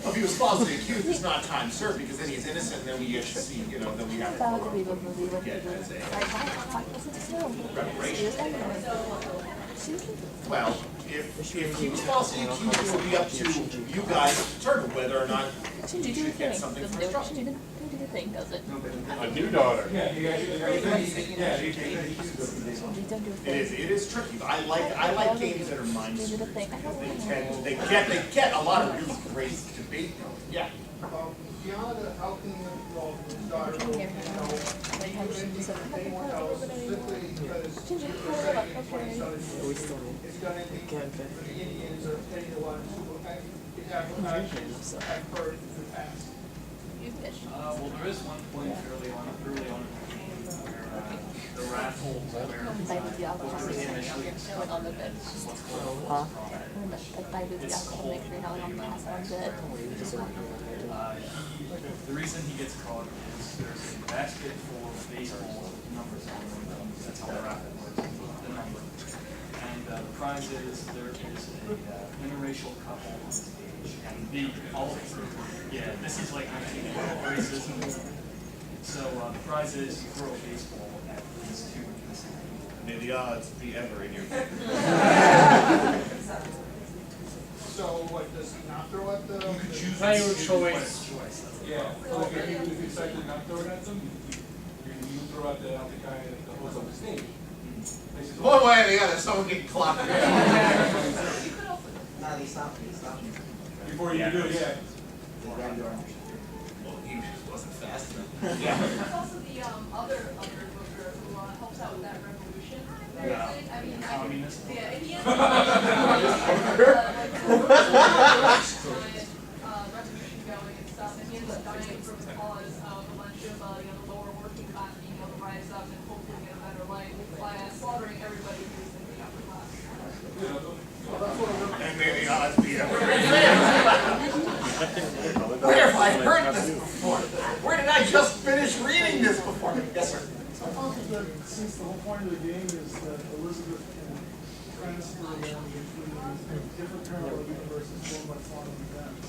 If he was falsely accused, it's not time served because then he's innocent, and then we get to see, you know, then we have to get as a reparation. Well, if he was falsely accused, it would be up to you guys to determine whether or not you should get something for his trouble. Thing, does it? A new daughter. It is tricky, but I like games that are mind-screwed because they get a lot of really great debate going. Yeah. Beyond the helping the daughter, you know, simply because it's gonna be for the Indians or anyone who have actions I've heard in the past. Well, there is one point early on in the game where the raffle where Booker initially discovered what's called the reason he gets caught is there's a basket full of baseball numbers on them. That's how the raffle works, the number. And the prize is there is a interracial couple on stage, and yeah, this is like racism. So the prize is you throw a baseball at these two. May the odds be ever in your favor. So what, does he not throw at the? You could choose your choice. Yeah, so if you decide to not throw it at them, you throw at the guy that holds up his name. One way or the other, someone getting clocked. No, they stopped me. Before you do it, yeah. Well, he just wasn't fast enough. There's also the other Booker who helps out with that revolution. I mean, communist. Yeah, and he has revolution going and stuff, and he ends up dying for the cause of a bunch of the lower working class being able to rise up and hopefully get a better life by slaughtering everybody who's in the upper class. And may the odds be ever in your favor. Where have I heard this before? Where did I just finish reading this before? Yes, sir. I thought that since the whole point of the game is that Elizabeth can transfer them between different parallel universes one by quantum events,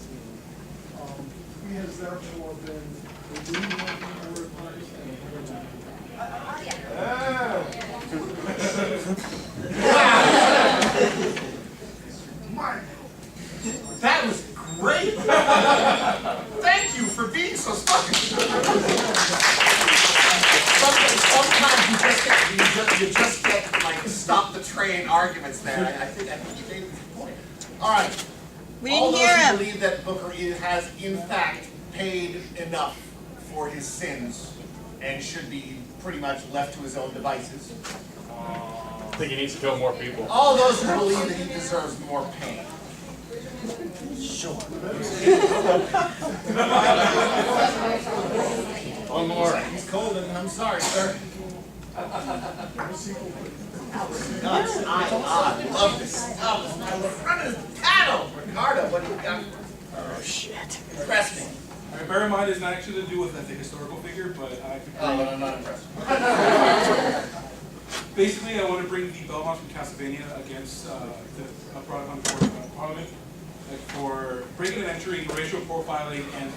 he has therefore been redeemed from the Christ and Mark, that was great. Thank you for being so stuck. Sometimes you just get like stop the train arguments there. I think you made a good point. All right. We didn't hear him. All those who believe that Booker has in fact paid enough for his sins and should be pretty much left to his own devices. I think he needs to kill more people. All those who believe that he deserves more pain. Sure. One more. He's cold and I'm sorry, sir. Nuts. I love this stuff. I love running his paddle. Ricardo, what do you got? Oh, shit. Impress me. Bear in mind, it's not actually to do with a historical figure, but I could. Oh, I'm not impressed. Basically, I want to bring the Belmonts from Castlevania against the Parliament for breaking and entering, racial profiling, and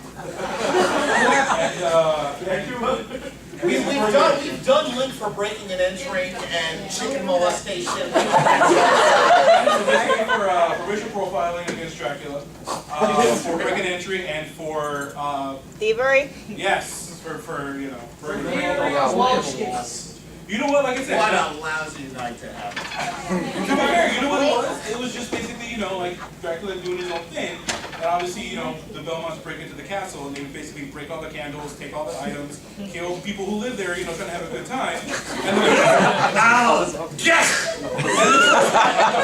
we've done Link for breaking and entering and chicken molestation. for racial profiling against Dracula, for breaking and entering, and for thievery. Yes, for you know, for You know what? Like I said, what a lousy night to have. To be fair, you know what it was? It was just basically, you know, like Dracula doing his own thing. And obviously, you know, the Belmonts break into the castle and they basically break all the candles, take all the items, kill the people who live there, you know, trying to have a good time. And then yes! And the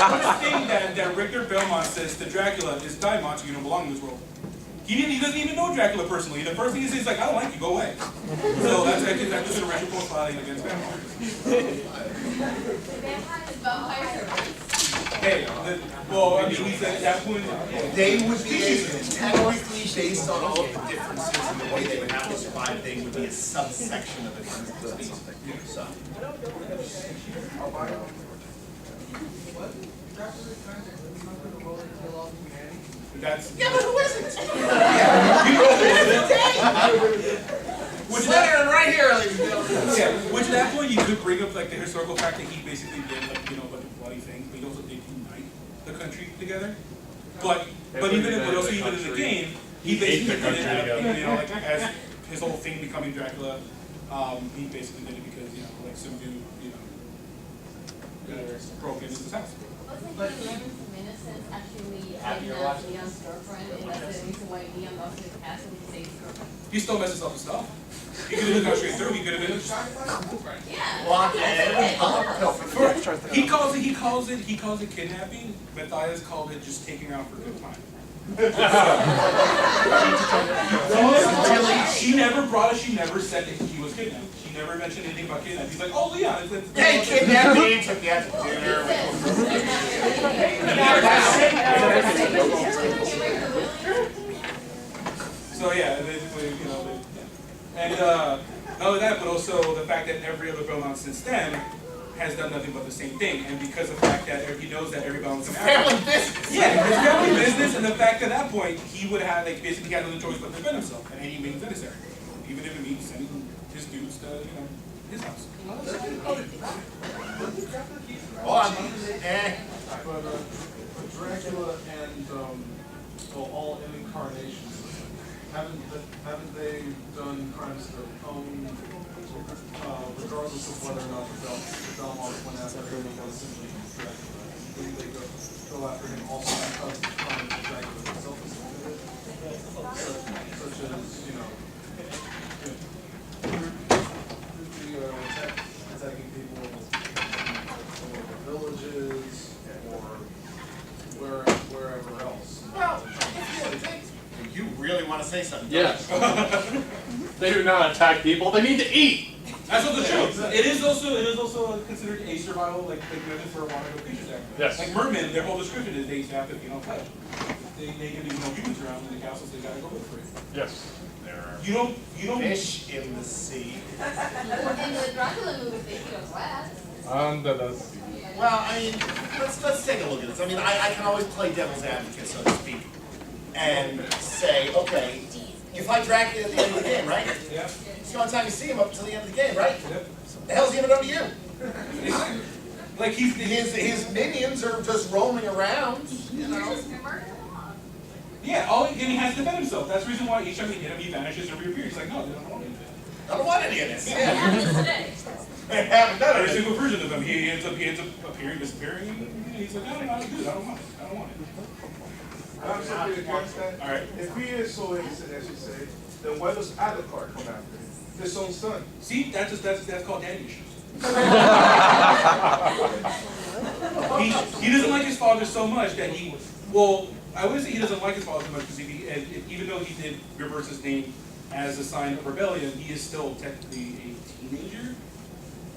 first thing that Richter Belmont says to Dracula is, "Diamond, you don't belong in this world." He doesn't even know Dracula personally. The first thing he says is like, I don't like you, go away. So that's a racial profiling against vampires. Hey, well, I mean, he said at that point, They would be technically based on all of the differences in the way they would have to survive. They would be a subsection of a species. So. That's yeah, but who isn't? Right here, ladies and gentlemen. Yeah, which at that point you could bring up like the historical fact that he basically did like a bunch of bloody things, but he also did unite the country together. But even in the game, he basically did it like as his whole thing becoming Dracula. He basically did it because like some dude broke into his house. But Leon's innocence actually kidnapped Leon's girlfriend, and that's the reason why Leon lost his castle and saved his girlfriend. He still messes up his stuff. He could have gone straight through. He could have been. He calls it kidnapping. Matthias called it just taking her out for a good time. She never said that he was kidnapped. She never mentioned anything about kidnapping. He's like, oh Leon, it's hey, kidnapped me, took me out to dinner. So yeah, basically, and not only that, but also the fact that every other Belmont since then has done nothing but the same thing, and because of the fact that he knows that every Belmont's family business. Yeah, it's family business, and the fact at that point he would have basically had no choice but to defend himself, and he means necessary, even if it means sending his dudes to his house. But Dracula and all incarnations, haven't they done crimes of their own, regardless of whether or not the Belmonts went after him because simply Dracula? Didn't they go after him also because of the crimes that Dracula himself has committed? Such as, attacking people in villages or wherever else. Well, you really want to say something? Yes. They do not attack people. They need to eat. That's also true. It is also considered a survival like method for water creatures. Yes. Like mermen, their whole description is they have to feed on flesh. They can leave no humans around in the castles. They gotta go look for it. Yes. You don't fish in the sea. In the Dracula movies, they eat on glass. Under the sea. Well, I mean, let's take a look at this. I mean, I can always play devil's advocate, so to speak, and say, okay, you fight Dracula at the end of the game, right? Yeah. It's the only time you see him up until the end of the game, right? Yep. What the hell's he gonna do to you? Like his minions are just roaming around. Yeah, and he has to defend himself. That's the reason why each time we hit him, he vanishes and reappears. He's like, no, I don't want any of that. I don't want any of this. It happens today. Every single version of him, he ends up appearing, disappearing, and he's like, no, I don't want it. I'm simply against that. All right. If he is so innocent, as you say, then why does Alucard come after him? His own son. See, that's called daddy issues. He doesn't like his father so much that I wouldn't say he doesn't like his father so much because even though he did reverse his name as a sign of rebellion, he is still technically a teenager.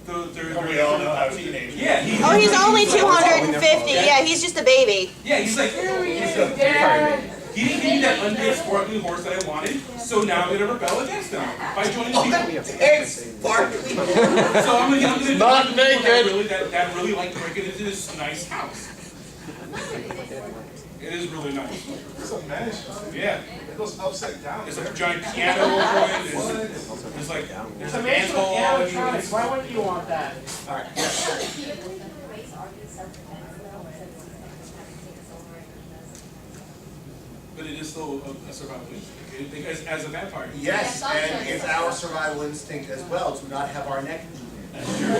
We all know how teenagers. Yeah. He's only 250. Yeah, he's just a baby. Yeah, he's like, he didn't give me that unpaid sparkling horse that I wanted, so now I'm gonna rebel against him by joining people. Sparkling. So I'm gonna not naked. That really like breaking into this nice house. It is really nice. It's a mansion. Yeah. It goes upside down. There's a giant piano over it. There's a dance hall. Why wouldn't you want that? All right. But it is still a survival instinct as a vampire. Yes, and it's our survival instinct as well to not have our neck. That's true. You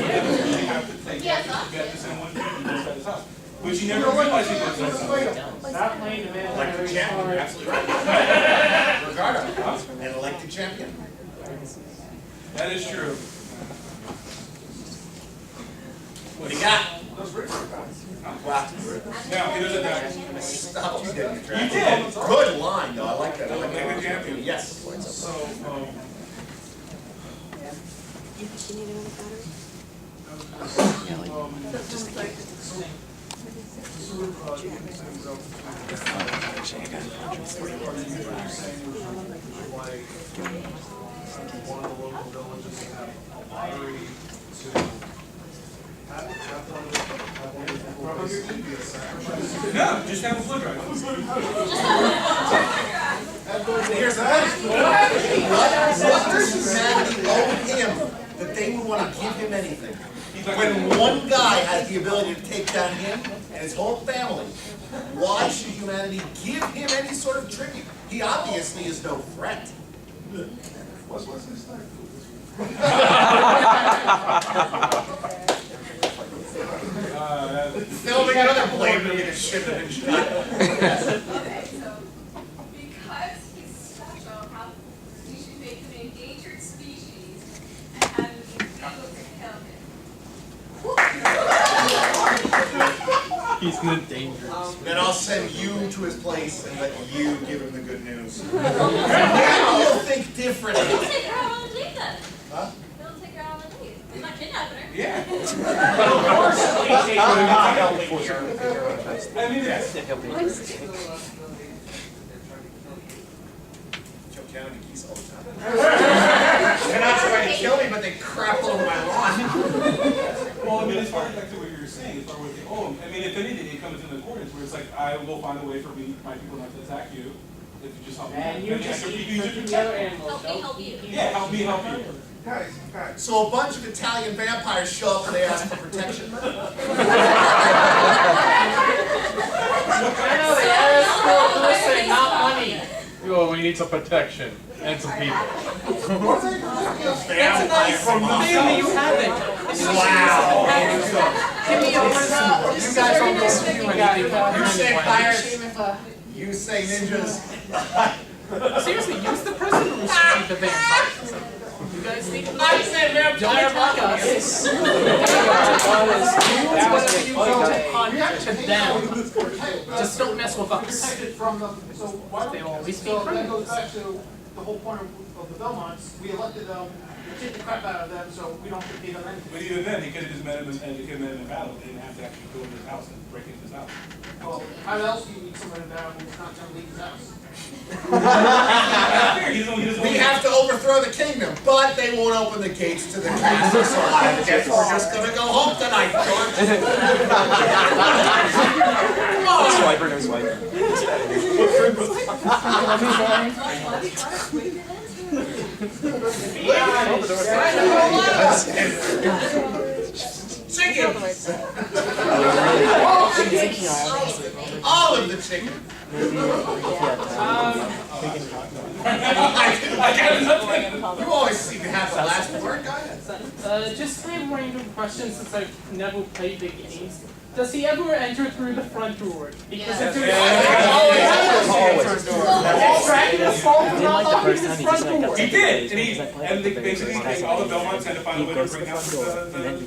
have to take that to someone who goes at his house. But you never realize he goes at his house. Stop playing the man. Elected champion, absolutely right. Ricardo, an elected champion. That is true. What do you got? Those Rick Wow. Now, he doesn't die. Stop, you did. You did. Good line, though. I like that. I like Like a that. champion. Yes. So, You need another battery? one of the local villages to have a lottery to have one of the No, just have a blood drive. Here's the thing. What does humanity owe him that they would want to give him anything? When one guy has the ability to take down him and his whole family, why should humanity give him any sort of tribute? He obviously is no threat. What's this thing? Filming another blade movie that shouldn't have been shot. Okay, so because he's special, how we should make him an endangered species and have him be able to kill him. He's an endangered. Then I'll send you to his place and let you give him the good news. Now you'll think differently. He'll take her out on a date then. Huh? He'll take her out on a date. He's not kidnapping her. Yeah. I mean, yes. Joe County geese all the time. They're not trying to kill me, but they crap all over my lawn. Well, I mean, as far as back to what you were saying, as far as the own, I mean, if anything, it comes in accordance where it's like, I will find a way for my people not to attack you. If you just help me. And you just keep hurting the other animals. Help me. Yeah, help me help you. Guys. So a bunch of Italian vampires show up and they ask for protection. I know they ask for listen, not money. Well, we need some protection and some people. That's a nice thing that you haven't. Wow. Give me your You guys don't know what you got. You say fires. You say ninjas. Seriously, use the person who received the vampires. You guys think I said vampire like us. Whatever you go to them. Just don't mess with us. They'll always be So that criminals. goes back to the whole point of the Belmonts. We elected them, we kicked the crap out of them, so we don't compete on anything. But even then, he could have just met him in battle. They didn't have to actually go into his house and break into his house. Well, how else do you meet someone in battle who's not going to leave his house? We have to overthrow the kingdom, but they won't open the gates to the castle, so I guess we're just gonna go home tonight, George. Come on! Swiper, no swiper. Chickens! All of the chickens! I got nothing. You always seem to have the last word, guys. Just kind of random questions since I've never played the games. Does he ever enter through the front door? Because if there's Always. Dragon is falling from up in his front door. He did, and basically all the Belmonts had to find a way to bring out the gate.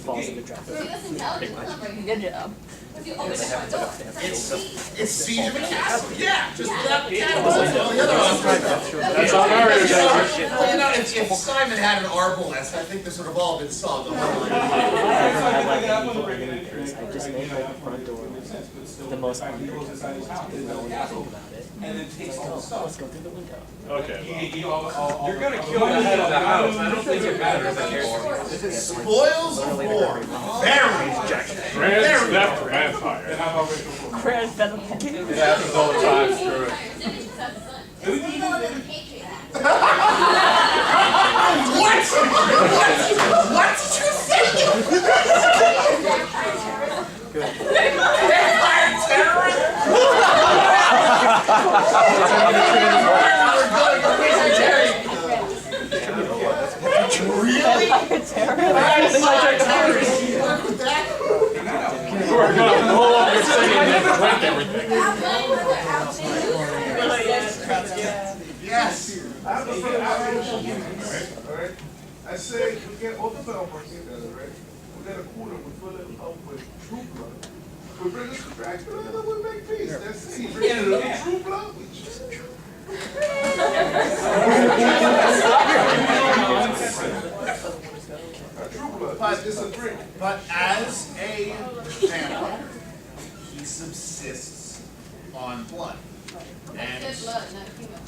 So he doesn't tell you to bring Good job. If you open the front door. It's Siege of a Castle, yeah, just without the cannibals and all the other stuff. That's all our Well, you know, if Simon had an arbalest, I think this would have all been solved. I just made like the front door the most fun thing. And then takes all the stuff. Let's go through the window. Okay. You're gonna kill the head of the house. I don't think it matters. Spoils of war. Very Grand Theft Vampire. Grand Theft. It happens all the time. Screw it. What? What did you say? Vampire terrorist? Really? We're gonna blow up your city and then drink everything. Yes. I have a alright? I say we get all the Belmonts together, right? We get a quarter, we fill it up with true blood. We bring us to Dracula and then we make peace. That's it. Yeah, no, yeah. True blood. We just. But as a vampire, he subsists on blood. You And said blood, not female.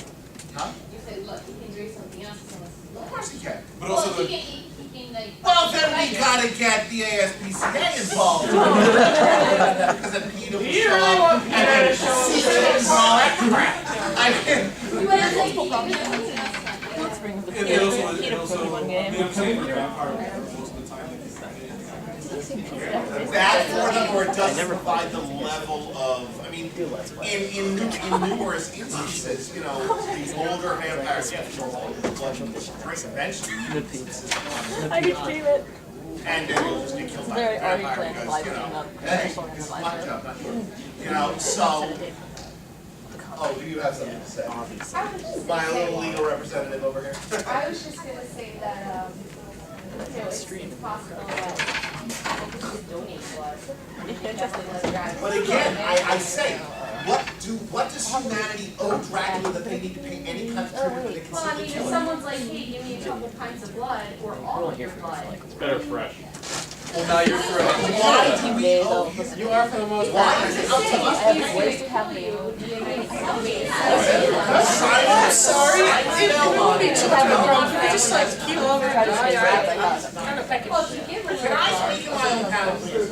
huh? You said blood. He can drink something else unless it's blood. Of course he can. But also Well, the, he can like. Well, then we gotta get the ASPCA involved. Because then PETA will show up and then CJ and all that crap. I mean, You would have to keep something else. it also, the upside for vampire most of the time. that for them, or it doesn't provide the level of, I mean, in numerous instances, you know, the older vampires get more blood and drink eventually. I can feel it. And then you'll just get killed by a vampire because, you know, hey, it's my job, not yours. You know, so. Oh, do you have something to say? I was just My gonna little say, legal representative over here. I was just gonna say that, you know, it's possible that people could donate blood. But again, I say, what does humanity owe Dracula that they need to pay any kind of tribute that they Well, I can mean, simply if kill him? someone's like, hey, give me a couple pints of blood, or all of your blood. It's better fresh. Well, now you're fresh. Why do we owe him? You are for the most Why part. is it up to us? I have ways to have you. I'm sorry, Just like keep over Well, if you give them Can I speak in my own panel, please?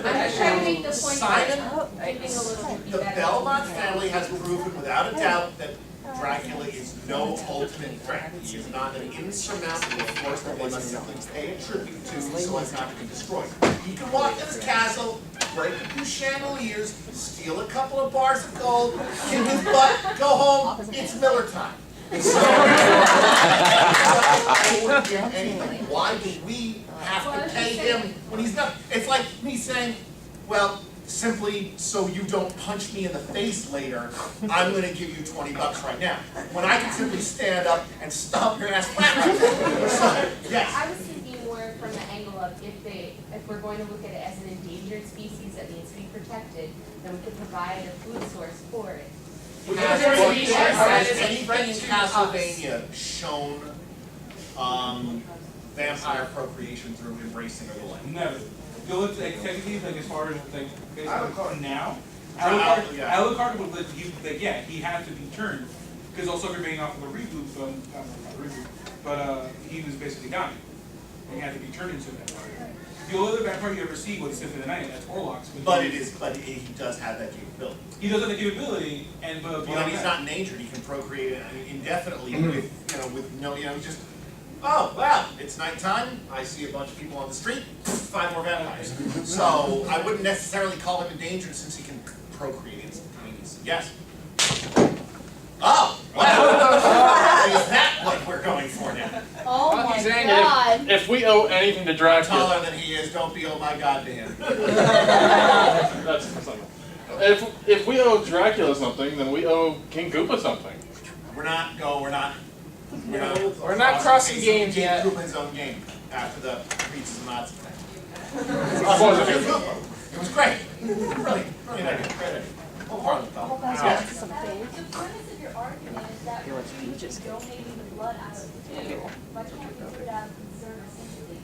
I'm just trying to make the point Simon, that giving a little would be the better. Belmont family has proven without a doubt that Dracula is no ultimate threat. He is not an insurmountable force that they must simply pay a tribute to so as not to be destroyed. He can walk in his castle, break a few chandeliers, steal a couple of bars of gold, kick his butt, go home, it's Miller time. So, I wouldn't give anything. Why do we have to pay him when he's not? It's like me saying, well, simply so you don't punch me in the face later, I'm gonna give you $20 right now. When I can simply stand up and stomp your ass flat right now. So, yes. I was thinking more from the angle of if we're going to look at it as an endangered species that needs to be protected, then we could provide a food source for it. Has anything in Castlevania shown vampire procreation through embracing of the light? Never. Go with, like, technically, like, as far as, like, Alucard. now, Yeah. Alucard would, like, he had to be turned, because also if you're being off of a reboot, not a reboot, but, he was basically dying. And he had to be turned into a vampire. The only other vampire you ever see was Symphony of the Night, that's Orlok's. But he does have that capability. He does have the capability, and, but Well, beyond then he's that- not endangered, he can procreate indefinitely with, with no, just, oh, wow, it's nighttime, I see a bunch of people on the street, 5 more vampires. So, I wouldn't necessarily call him endangered since he can procreate instantaneously. Yes? Oh, wow! Is that what we're going for now? Oh Well, my he's saying god! if we owe anything to Dracula, Taller than he is, don't be oh my god to him. that's something. If we owe Dracula something, then we owe King Koopa something. We're not We're not crossing games King yet. Koopa his own game after the pizzas and Nazi thing. It was great. Brilliant. Great idea. Whole part of the Oh, thought. guys, some The fave. premise of your argument is that He likes peaches. donating the blood out of the table. Why can't we do it out of concern or sympathy?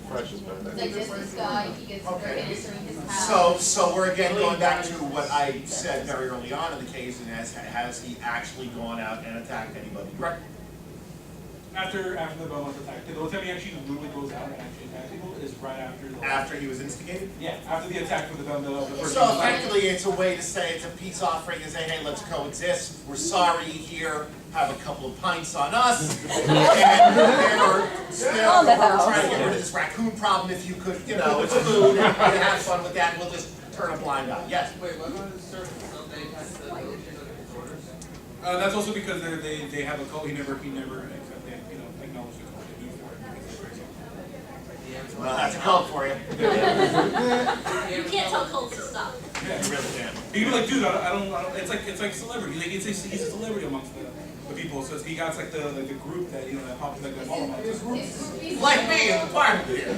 Fresh is better. Like this guy, he gets Okay. cancer in his house. So we're again going back to what I said very early on in the case, and has he actually gone out and attacked anybody? Right. After the Belmont attack, the only time he actually really goes out and actually attacks people is right after the... After he was instigated? Yeah, after the attack for the first So time. effectively, it's a way to say it's a peace offering and say, hey, let's coexist. We're sorry here. Have a couple of pints on us. And we're still trying to get rid of this raccoon problem. If you could, it's food. And have fun with that. We'll just turn a blind eye. Yes. Wait, what about the servants? Don't they have to negotiate with his orders? That's also because they have a cult. He never acknowledged the cult they do for it because they're crazy. Well, that's a cult for you. You can't tell cults to stop. Yeah, you really can. He can be like, dude, I don't. It's like celebrity. Like he's a celebrity amongst the people. So he got like the group that that pops like the all Like me in the park here.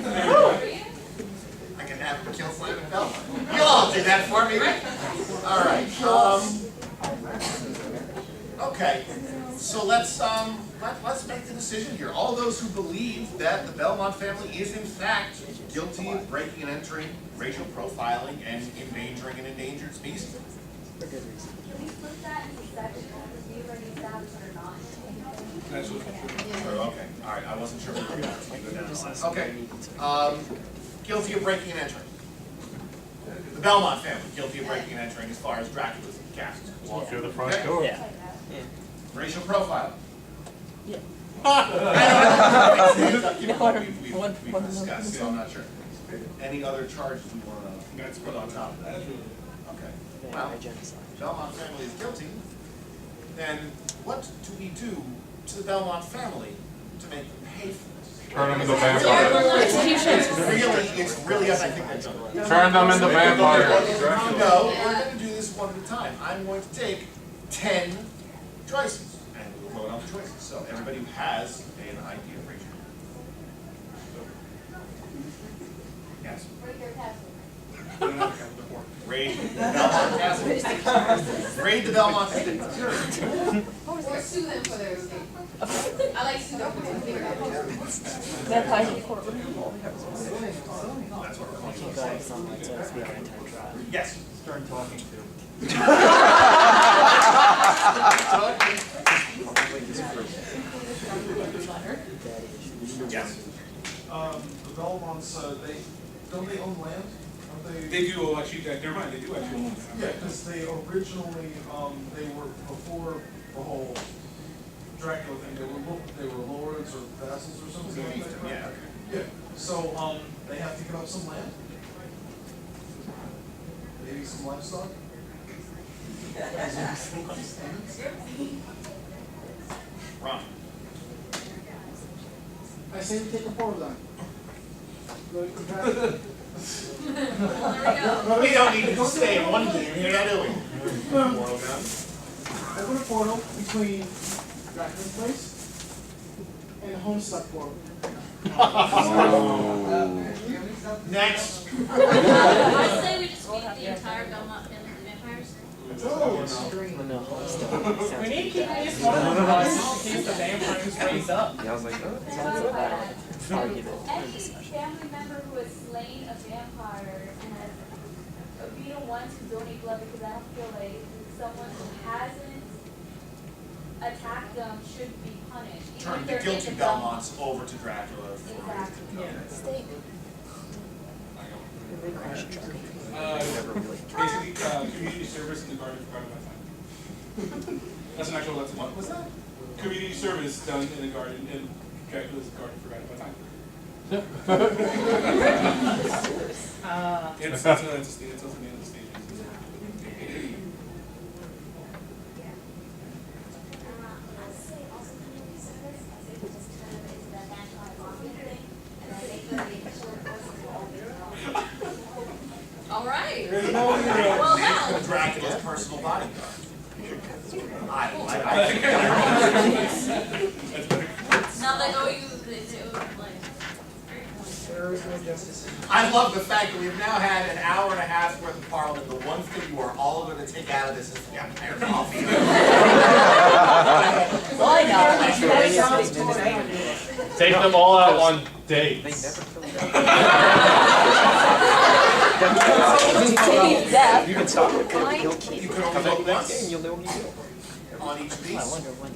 I can have him kill Simon Belmont. did that for me, Rick? All right. Okay. So let's make the decision here. All those who believe that the Belmont family is in fact guilty of breaking and entering, racial profiling, and endangering an endangered species. Can we flip that into section? Because we already established or not. That's what. Okay. All right. I wasn't sure. Okay. Guilty of breaking and entering. The Belmont family guilty of breaking and entering as far as Dracula's cast. Walk through the front door. Yeah. Racial profile. Yeah. We've discussed, so I'm not sure. Any other charges we want to put on top of that? Okay. Well, Belmont family is guilty. Then what do we do to the Belmont family to make them pay for this? Turn them into vampires. It's really up. I think they're done. Turn them into vampires. No, we're going to do this one at a time. I'm going to take 10 choices, and we'll vote on the choices. So everybody who has an idea, raise your hand. Yes. Raid the Belmont Castle. Raid the Belmont Castle. Or sue them for their escape. I like sue them for their escape. Vampires in the courtroom. That's what we're going to Go ahead, someone to be our anti-trial. Yes. Start talking to. Yes. The Belmonts, don't they own land? Aren't they? They do actually, never mind, they do actually own that. Yeah, because they originally, they were before the whole Dracula thing, they were lords or vassals or something like that. Yeah, okay. Yeah, so, they have to give up some land? Maybe some livestock? Ron. I say we take a photo then. We don't need to stay in one game here, do we? Open a portal between Dracula's place and the Homestuck portal. Next. I say we just feed the entire Belmont family to vampires. We need to keep at least one of them alive just in case the vampires raise up. Yeah, I was like, oh, it's not so bad. Argument. Any family member who has slain a vampire and has been the ones who donate blood, because I don't feel like someone who hasn't attacked them should be punished. Even Turn if the they're guilty in the Belmonts over to Dracula for Exactly. Basically, community service in the Garden for Quite a Time. That's an actual, that's what was that? Community service done in the garden, in Dracula's Garden for Quite a Time. It's also the name of the stage. All right. Well, now. Dracula's personal bodyguard. Now they owe you I love the fact that we've now had an hour and a half worth of Parliament. The one thing you are all going to take out of this is vampire coffee. Well, I know. Take them all out on dates. You can stop it. He'll keep. You can only vote once on each of these.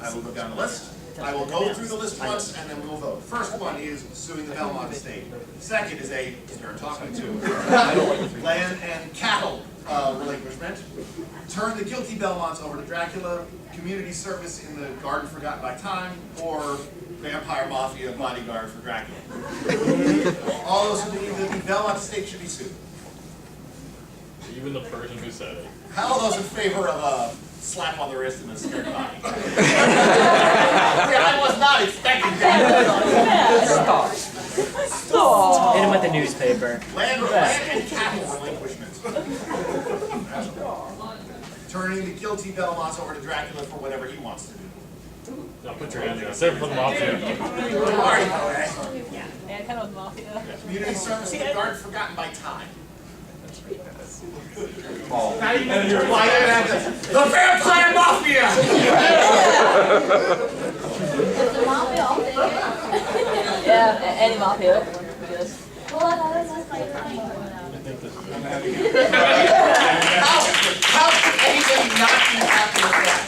I will go down the list. I will go through the list once, and then we will vote. First one is suing the Belmont estate. Second is a, you're talking to, land and cattle relinquishment. Turn the guilty Belmonts over to Dracula. Community service in the Garden Forgotten by Time, or Vampire Mafia bodyguard for Dracula. All those who believe that the Belmont estate should be sued. Even the person who said it. How are those in favor of a slap on the wrist and a scared body? I was not expecting that. Stop. Hit him with the newspaper. Land and cattle relinquishment. Turning the guilty Belmonts over to Dracula for whatever he wants to do. Now put your hand in. Save for the mafia. Yeah, kind of mafia. Community service in the Garden Forgotten by Time. And you're like, the Vampire Mafia! Yeah, any mafia. How could anybody not be happy with that?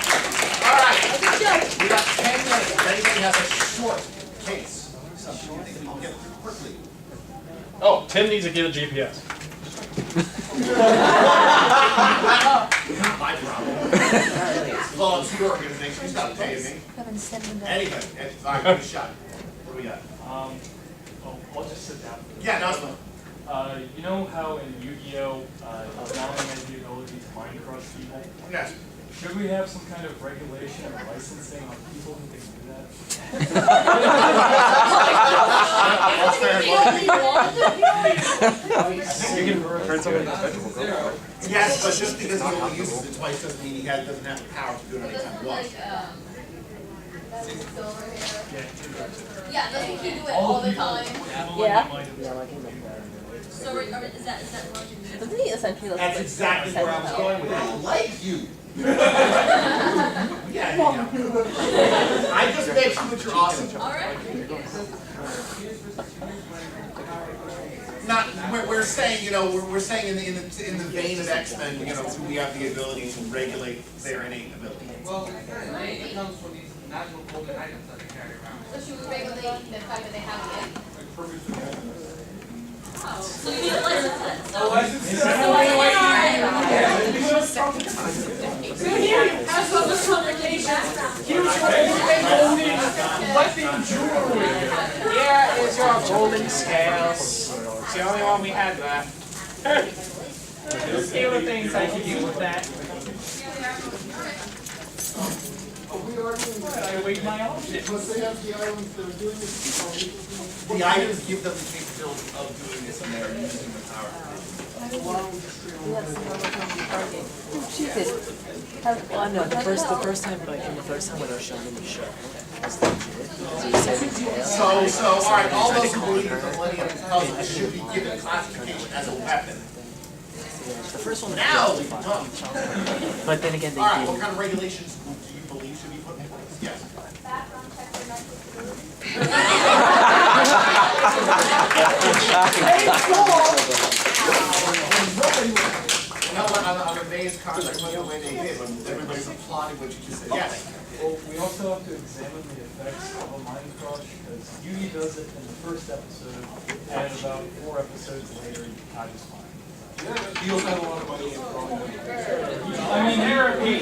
All right, we got 10 minutes. If anybody has a short case, something they can get through quickly. Oh, Tim needs to get a GPS. My problem. Volunteer organization, he's not paying me. Anything. All right, give it a shot. What do we got? Well, I'll just sit down. Yeah, no, it's fine. You know how in Yu-Gi-Oh, Nami has the ability to mind crush people? Yes. Should we have some kind of regulation or licensing on people who can do that? You can turn somebody into vegetable. Yes, but just because he only uses it twice doesn't mean he doesn't have the power to do it every time he wants. Yeah, doesn't he do it all the time? Yeah. So is that logic? Doesn't he essentially look That's like exactly where I was going with it. I like you. Yeah. I just met you with your awesome. Alright. Not, we're saying, you know, we're saying in the vein of X-Men, you know, we have the ability to regulate their innate ability. Well, it comes from these natural golden items that they carry around. So should we regulate the fact that they have it? Oh, so you need a license then? So So here, as of this publication, here's your golden weapon jewelry. Here is your golden scales. It's the only one we had left. See the things I can do with that. I await my option. But they have the items that are doing this. The items give them the capability of doing this, and they're using the power. Well, no, the first time, like in the first time when I was shown in the show. So, all right, all those who believe that the Millennium Puzzle should be given classification as a weapon. The first one. Now we can talk. But then again, they All right, did. what kind of regulations do you believe should be put in place? Yes. No, I'm amazed, Conrad, the way they did, when everybody's applauding what you just said. Yes. Well, we also have to examine the effects of a mind crush, because Yugi does it in the first episode, and about 4 episodes later, he catches fine. He also had a lot of money in drawing. I mean,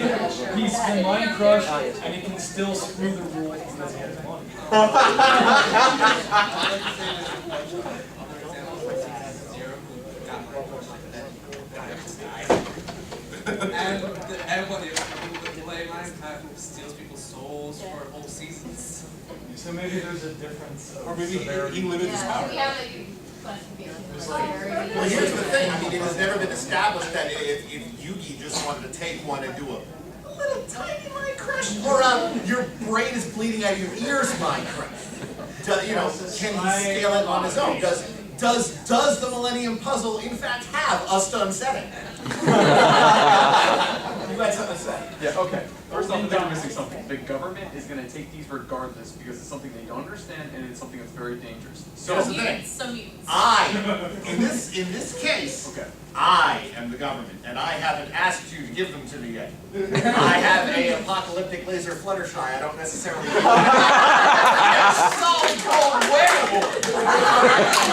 he's the mind crush, and he can still screw the rules because he has money. And what the play Minecraft steals people's souls for whole seasons. So maybe there's a difference of Or maybe severity. he limited his power. We have a classification. Well, here's the thing, I mean, it has never been established that if Yugi just wanted to take one and do a little tiny mind crush, or your brain is bleeding out of your ears mind crush, you know, can he scale it on his own? Does the Millennium Puzzle in fact have a stun setting? You had something to say. Yeah, okay. First off, I think we're missing something. The government is going to take these regardless because it's something they don't understand and it's something that's very dangerous. So, Here's the thing. In this case, okay, I am the government, and I haven't asked you to give them to me yet. I have a apocalyptic laser Fluttershy. I don't necessarily. Solid gold werewolf.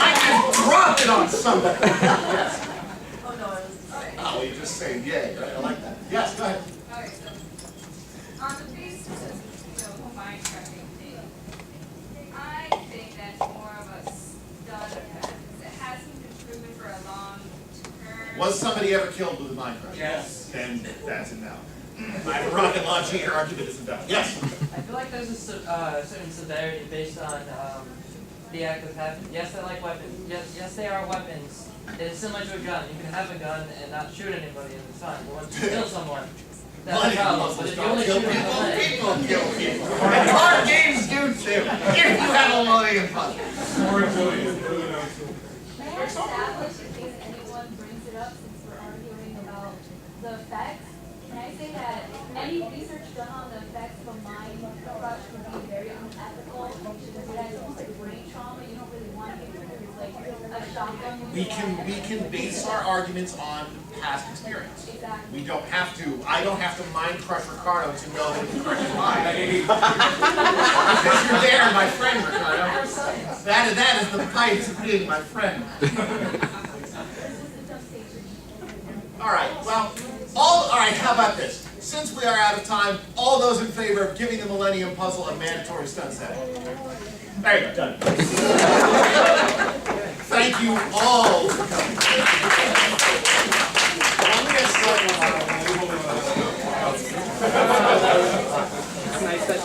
I can drop it on somebody. Yes. Oh no, it was. Oh, you just say yay, right? I like that. Yes, go ahead. Okay, so on the basis of mind crushing thing, I think that's more of a stun effect. It hasn't been proven for a long term. Was somebody ever killed with a mind crush? Yes. Then that's it now. I'm rocket launching your argument isn't done. Yes. I feel like there's a certain severity based on the act of having. Yes, I like weapons. Yes, they are weapons. It is similar to a gun. You can have a gun and not shoot anybody and it's fine. But once you kill someone, that's a problem. But if you only shoot them in the leg, people kill people. And card games do too. If you have a Millennium Puzzle. May I establish in case anyone brings it up since we're already the effects, can I say that any research done on the effects of a mind crush would be very unethical? You shouldn't do that. It's almost like brain trauma. You don't really want it because it's like a shotgun. We can base our arguments on past experience. Exactly. We don't have to. I don't have to mind crush Ricardo to know that he's crushing mine. Because you're there, my friend, Ricardo. That is the price of being my friend. All right. Well, all right. How about this? Since we are out of time, all those in favor of giving the Millennium Puzzle a mandatory sunset. There you go. Done. Thank you all for coming. Nice that